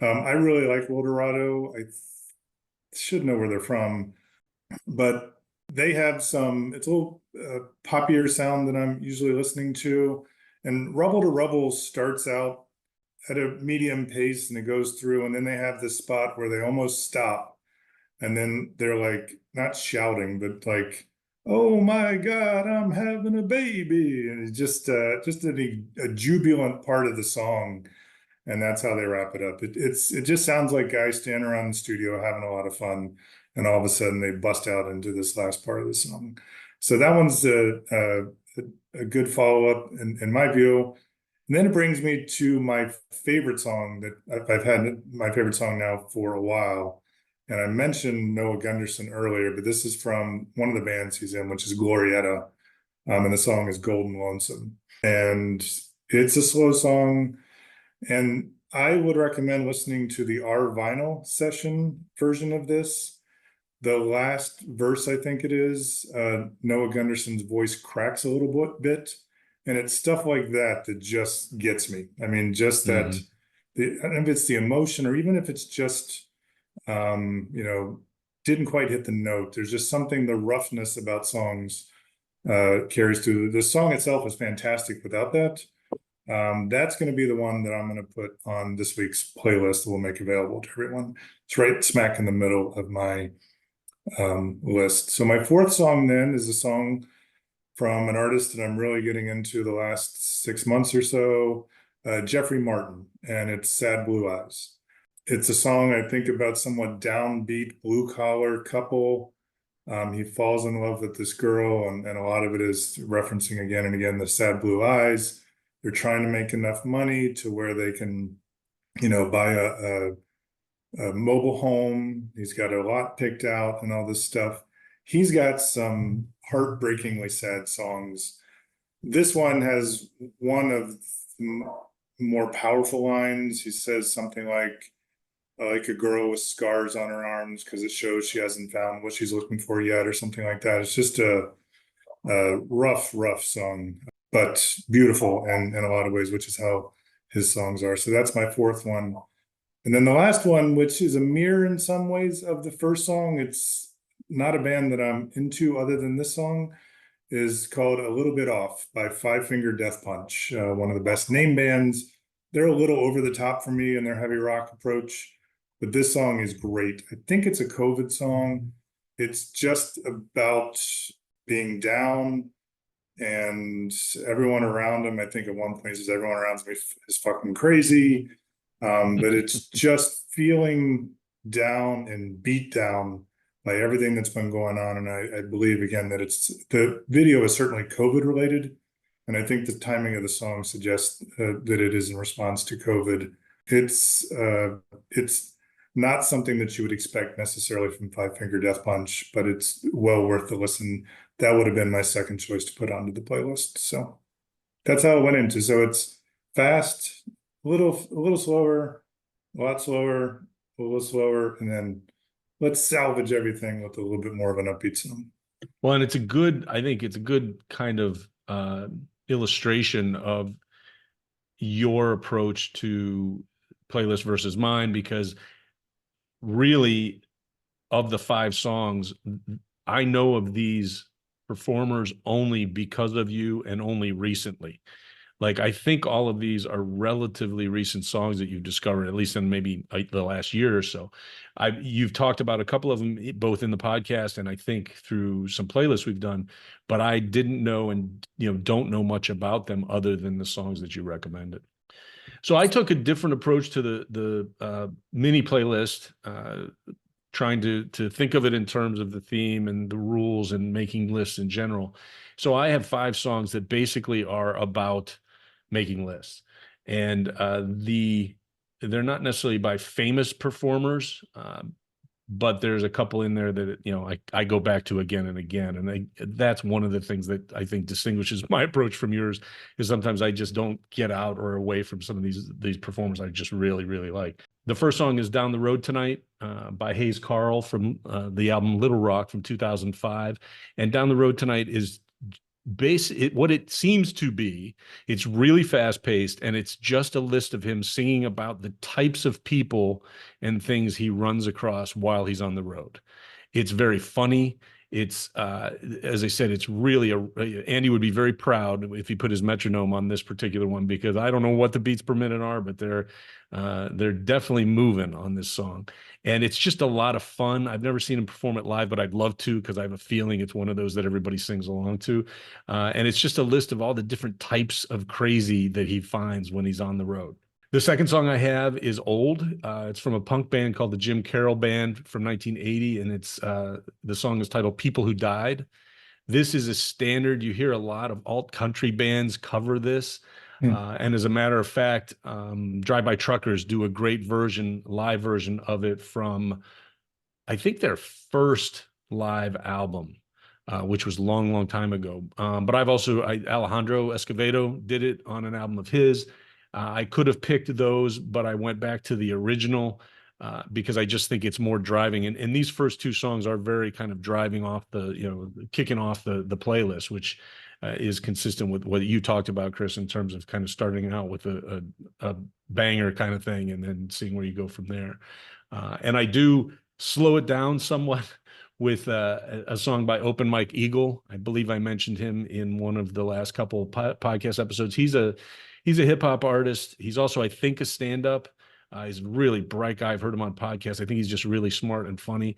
I really like Will Dorado. I should know where they're from, but they have it's a little poppier sound than I'm usually listening to. And Rubble to Rubble starts out at a medium pace and it goes through, and then they have this spot where they almost stop. And then they're like, not shouting, but like, oh my God, I'm having a baby. And it's just a jubilant part of the song. And that's how they wrap it up. It just sounds like guys standing around the studio having a lot of fun. And all of a sudden they bust out into this last part of the song. So that one's a good follow-up in my view. And then it brings me to my favorite song that I've had my favorite song now for a while. And I mentioned Noah Gunderson earlier, but this is from one of the bands he's in, which is Glorietta. And the song is Golden Lonesome. And it's a slow song. And I would recommend listening to the R Vinyl session version of this. The last verse, I think it is, Noah Gunderson's voice cracks a little bit. And it's stuff like that that just gets me. I mean, just that, I don't know if it's the emotion or even if it's just, didn't quite hit the note. There's just something, the roughness about songs carries through. The song itself is fantastic without that. That's going to be the one that I'm going to put on this week's playlist that we'll make available to everyone. It's right smack in the middle of my list. So my 4th song then is a song from an artist that I'm really getting into the last 6 months or so, Jeffrey Martin, and it's Sad Blue Eyes. It's a song I think about somewhat downbeat blue-collar couple. He falls in love with this girl, and a lot of it is referencing again and again the sad blue eyes. They're trying to make enough money to where they can, buy a mobile home. He's got a lot picked out and all this stuff. He's got some heartbreakingly sad songs. This one has one of the more powerful lines. He says something like, like a girl with scars on her arms because it shows she hasn't found what she's looking for yet, or something like that. It's just a rough song, but beautiful and in a lot of ways, which is how his songs are. So that's my fourth one. And then the last one, which is a mirror in some ways of the first song, it's not a band that I'm into other than this song, is called A Little Bit Off by Five Finger Death Punch, one of the best name bands. They're a little over the top for me in their heavy rock approach, but this song is great. I think it's a COVID song. It's just about being down, and everyone around him, I think at one point says everyone around me is fucking crazy. But it's just feeling down and beat down by everything that's been going on. And I believe again that the video is certainly COVID related. And I think the timing of the song suggests that it is in response to COVID. It's not something that you would expect necessarily from Five Finger Death Punch, but it's well worth the listen. That would have been my second choice to put onto the playlist. So that's how it went into. So it's fast, a little slower, a lot slower, a little slower, and then let's salvage everything with a little bit more of an upbeat song. Well, and I think it's a good kind of illustration of your approach to playlist versus mine, because really, of the 5 songs, I know of these performers only because of you and only recently. Like, I think all of these are relatively recent songs that you've discovered, at least in maybe the last year or so. You've talked about a couple of them, both in the podcast and I think through some playlists we've done, but I didn't know and don't know much about them other than the songs that you recommended. So I took a different approach to the mini playlist, trying to think of it in terms of the theme and the rules and making lists in general. So I have 5 songs that basically are about making lists, and they're not necessarily by famous performers, but there's a couple in there that I go back to again and again, and that's one of the things that I think distinguishes my approach from yours, is sometimes I just don't get out or away from some of these performers I just really, really like. The first song is Down the Road Tonight by Hayes Carll from the album Little Rock from 2005, and Down the Road Tonight is what it seems to be. It's really fast paced, and it's just a list of him singing about the types of people and things he runs across while he's on the road. It's very funny. It's as I said, it's really Andy would be very proud if he put his metronome on this particular one, because I don't know what the beats per minute are, but they're definitely moving on this song. And it's just a lot of fun. I've never seen him perform it live, but I'd love to, because I have a feeling it's one of those that everybody sings along to. And it's just a list of all the different types of crazy that he finds when he's on the road. The second song I have is Old. It's from a punk band called the Jim Carroll Band from 1980, and the song is titled People Who Died. This is a standard. You hear a lot of alt country bands cover this. And as a matter of fact, Drive-By Truckers do a great live version of it from, I think, their first live album, which was long time ago. But Alejandro Escovedo did it on an album of his. I could have picked those, but I went back to the original because I just think it's more driving. And these first 2 songs are very kind of driving off kicking off the playlist, which is consistent with what you talked about, Chris, in terms of kind of starting out with a banger kind of thing and then seeing where you go from there. And I do slow it down somewhat with a song by Open Mike Eagle. I believe I mentioned him in one of the last couple of podcast episodes. He's a hip hop artist. He's also, I think, a stand-up. He's a really bright guy. I've heard him on podcasts. I think he's just really smart and funny.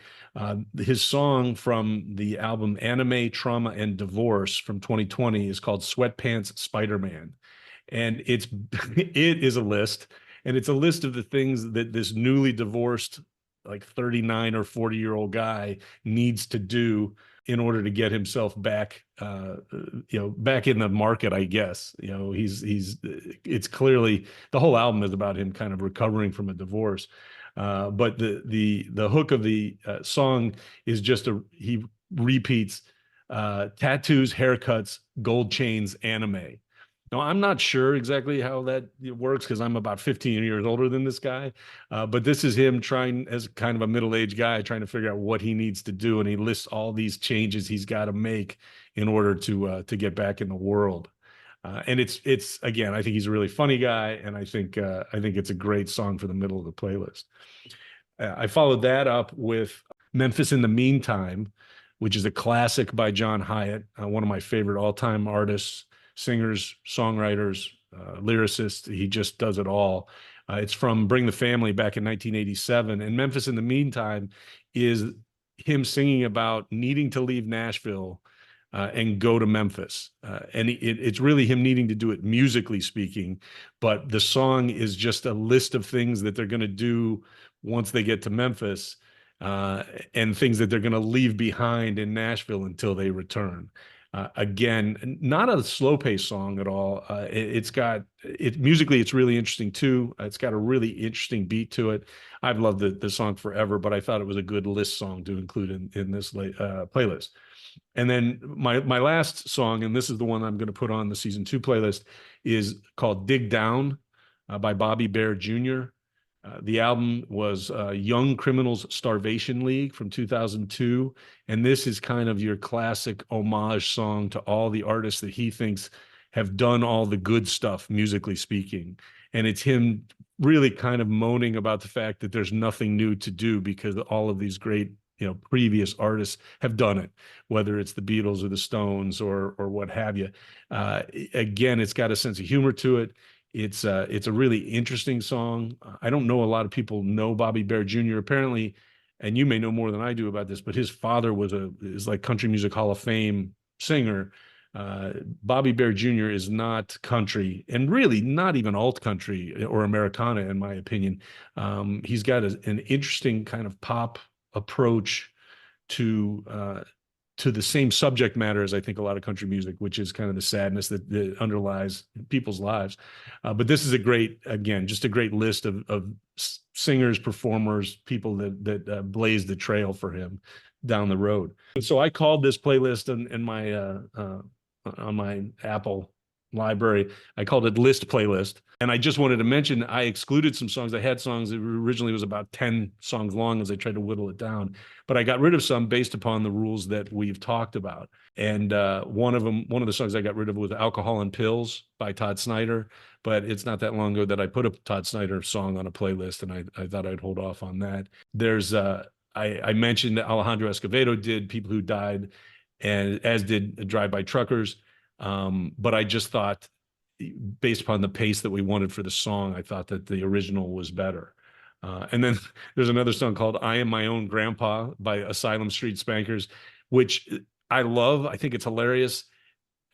His song from the album Anime, Trauma, and Divorce from 2020 is called Sweatpants Spider-Man. And it is a list. And it's a list of the things that this newly divorced, like 39 or 40-year-old guy needs to do in order to get himself back, back in the market, I guess. It's clearly, the whole album is about him kind of recovering from a divorce. But the hook of the song is just he repeats tattoos, haircuts, gold chains, anime. No, I'm not sure exactly how that works because I'm about 15 years older than this guy. But this is him trying, as kind of a middle-aged guy, trying to figure out what he needs to do, and he lists all these changes he's got to make in order to get back in the world. And it's again, I think he's a really funny guy, and I think it's a great song for the middle of the playlist. I followed that up with Memphis in the Meantime, which is a classic by John Hyatt, one of my favorite all-time artists, singers, songwriters, lyricists. He just does it all. It's from Bring the Family back in 1987. And Memphis in the Meantime is him singing about needing to leave Nashville and go to Memphis. And it's really him needing to do it musically speaking, but the song is just a list of things that they're going to do once they get to Memphis, and things that they're going to leave behind in Nashville until they return. Again, not a slow pace song at all. It's got it musically, it's really interesting too. It's got a really interesting beat to it. I've loved the song forever, but I thought it was a good list song to include in this playlist. And then my last song, and this is the one I'm going to put on the season 2 playlist, is called Dig Down by Bobby Bare Jr. The album was Young Criminals Starvation League from 2002. And this is kind of your classic homage song to all the artists that he thinks have done all the good stuff, musically speaking. And it's him really kind of moaning about the fact that there's nothing new to do because all of these great, previous artists have done it, whether it's the Beatles or the Stones or what have you. Again, it's got a sense of humor to it. It's a really interesting song. I don't know a lot of people know Bobby Bare Jr. Apparently, and you may know more than I do about this, but his father is like Country Music Hall of Fame singer. Bobby Bare Jr. is not country, and really not even alt country or Americana, in my opinion. He's got an interesting kind of pop approach to the same subject matter as I think a lot of country music, which is kind of the sadness that underlies people's lives. But this is just a great list of singers, performers, people that blazed the trail for him down the road. And so I called this playlist in my on my Apple library, I called it List Playlist. And I just wanted to mention I excluded some songs. I had songs that originally was about 10 songs long as I tried to whittle it down, but I got rid of some based upon the rules that we've talked about. And one of the songs I got rid of was Alcohol and Pills by Todd Snyder, but it's not that long ago that I put a Todd Snyder song on a playlist, and I thought I'd hold off on that. There's I mentioned that Alejandro Escovedo did People Who Died, and as did Drive By Truckers. But I just thought, based upon the pace that we wanted for the song, I thought that the original was better. And then there's another song called I Am My Own Grandpa by Asylum Street Spankers, which I love. I think it's hilarious,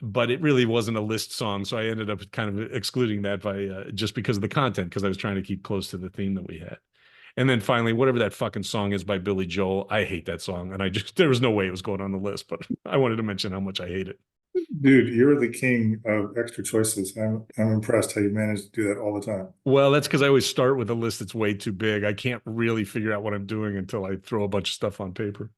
but it really wasn't a list song. So I ended up kind of excluding that by just because of the content, because I was trying to keep close to the theme that we had. And then finally, whatever that fucking song is by Billy Joel, I hate that song. And there was no way it was going on the list, but I wanted to mention how much I hate it. Dude, you're the king of extra choices. I'm impressed how you manage to do that all the time. Well, that's because I always start with a list that's way too big. I can't really figure out what I'm doing until I throw a bunch of stuff on paper.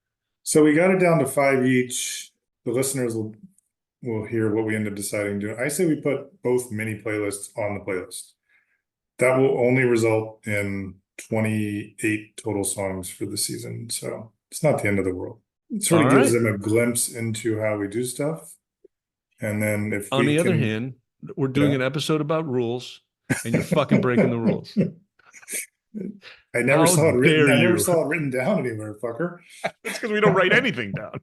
So we got it down to 5 each. The listeners will hear what we end up deciding to do. I say we put both mini playlists on the playlist. That will only result in 28 total songs for the season. So it's not the end of the world. It sort of gives them a glimpse into how we do stuff. And then if on the other hand, we're doing an episode about rules, and you're fucking breaking the rules. I never saw it written down anywhere, fucker. It's because we don't write anything down.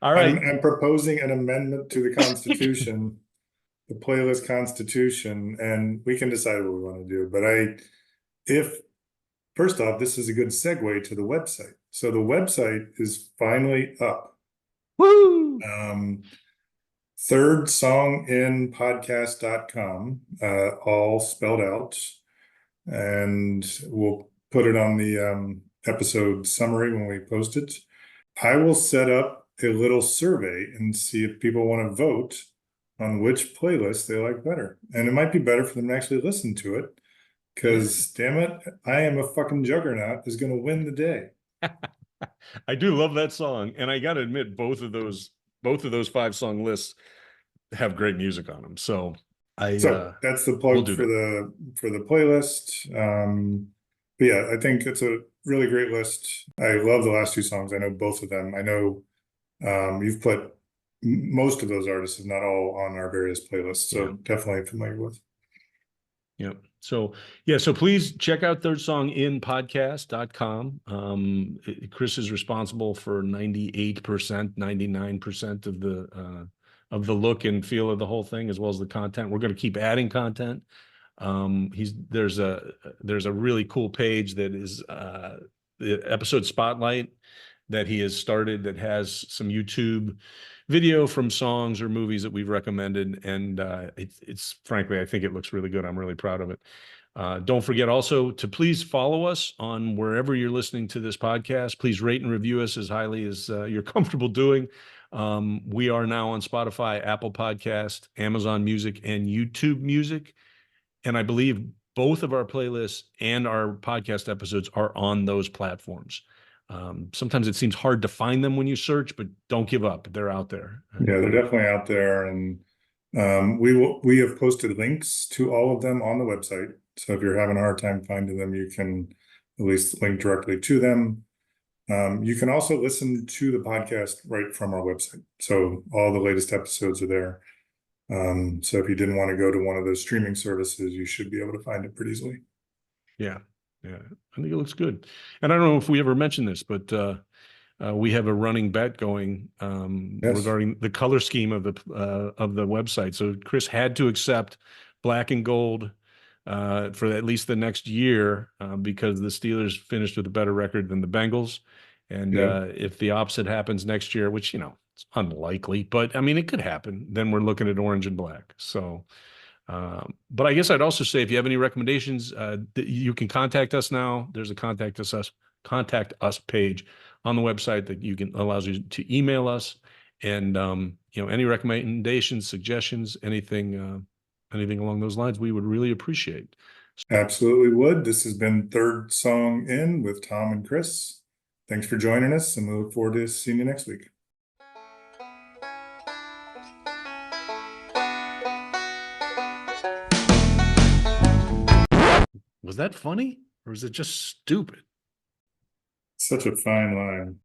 All right. I'm proposing an amendment to the Constitution, the playlist Constitution, and we can decide what we want to do. But first off, this is a good segue to the website. So the website is finally up. Woo! Third song in podcast.com, all spelled out. And we'll put it on the episode summary when we post it. I will set up a little survey and see if people want to vote on which playlist they like better. And it might be better for them to actually listen to it, because damn it, I Am a Fucking Juggernaut is going to win the day. I do love that song, and I got to admit, both of those 5-song lists have great music on them. So I So that's the we'll plug do for the playlist. But yeah, I think it's a really great list. I love the last two songs. I know both of them. I know you've put most of those artists, if not all, on our various playlists. So Yeah. definitely familiar with. Yep. So yeah, so please check out Third Song in podcast.com. Chris is responsible for 98%, 99% of the look and feel of the whole thing, as well as the content. We're going to keep adding content. There's a really cool page that is the episode spotlight that he has started that has some YouTube video from songs or movies that we've recommended, and it's frankly, I think it looks really good. I'm really proud of it. Don't forget also to please follow us on wherever you're listening to this podcast. Please rate and review us as highly as you're comfortable doing. We are now on Spotify, Apple Podcast, Amazon Music, and YouTube Music. And I believe both of our playlists and our podcast episodes are on those platforms. Sometimes it seems hard to find them when you search, but don't give up. They're out there. Yeah, they're definitely out there, and we have posted links to all of them on the website. So if you're having a hard time finding them, you can at least link directly to them. You can also listen to the podcast right from our website. So all the latest episodes are there. So if you didn't want to go to one of those streaming services, you should be able to find it pretty easily. Yeah. Yeah. I think it looks good. And I don't know if we ever mentioned this, but we have a running bet going Yes. regarding the color scheme of the website. So Chris had to accept black and gold for at least the next year because the Steelers finished with a better record than the Bengals. And if the opposite happens next year, which, you know, it's unlikely, but I mean, it could happen, then we're looking at orange and black. So, but I guess I'd also say if you have any recommendations, you can contact us now. There's a contact us page on the website that allows you to email us, and you know, any recommendations, suggestions, anything along those lines, we would really appreciate. Absolutely would. This has been Third Song In with Tom and Chris. Thanks for joining us, and we look forward to seeing you next week. Was that funny, or is it just stupid? Such a fine line.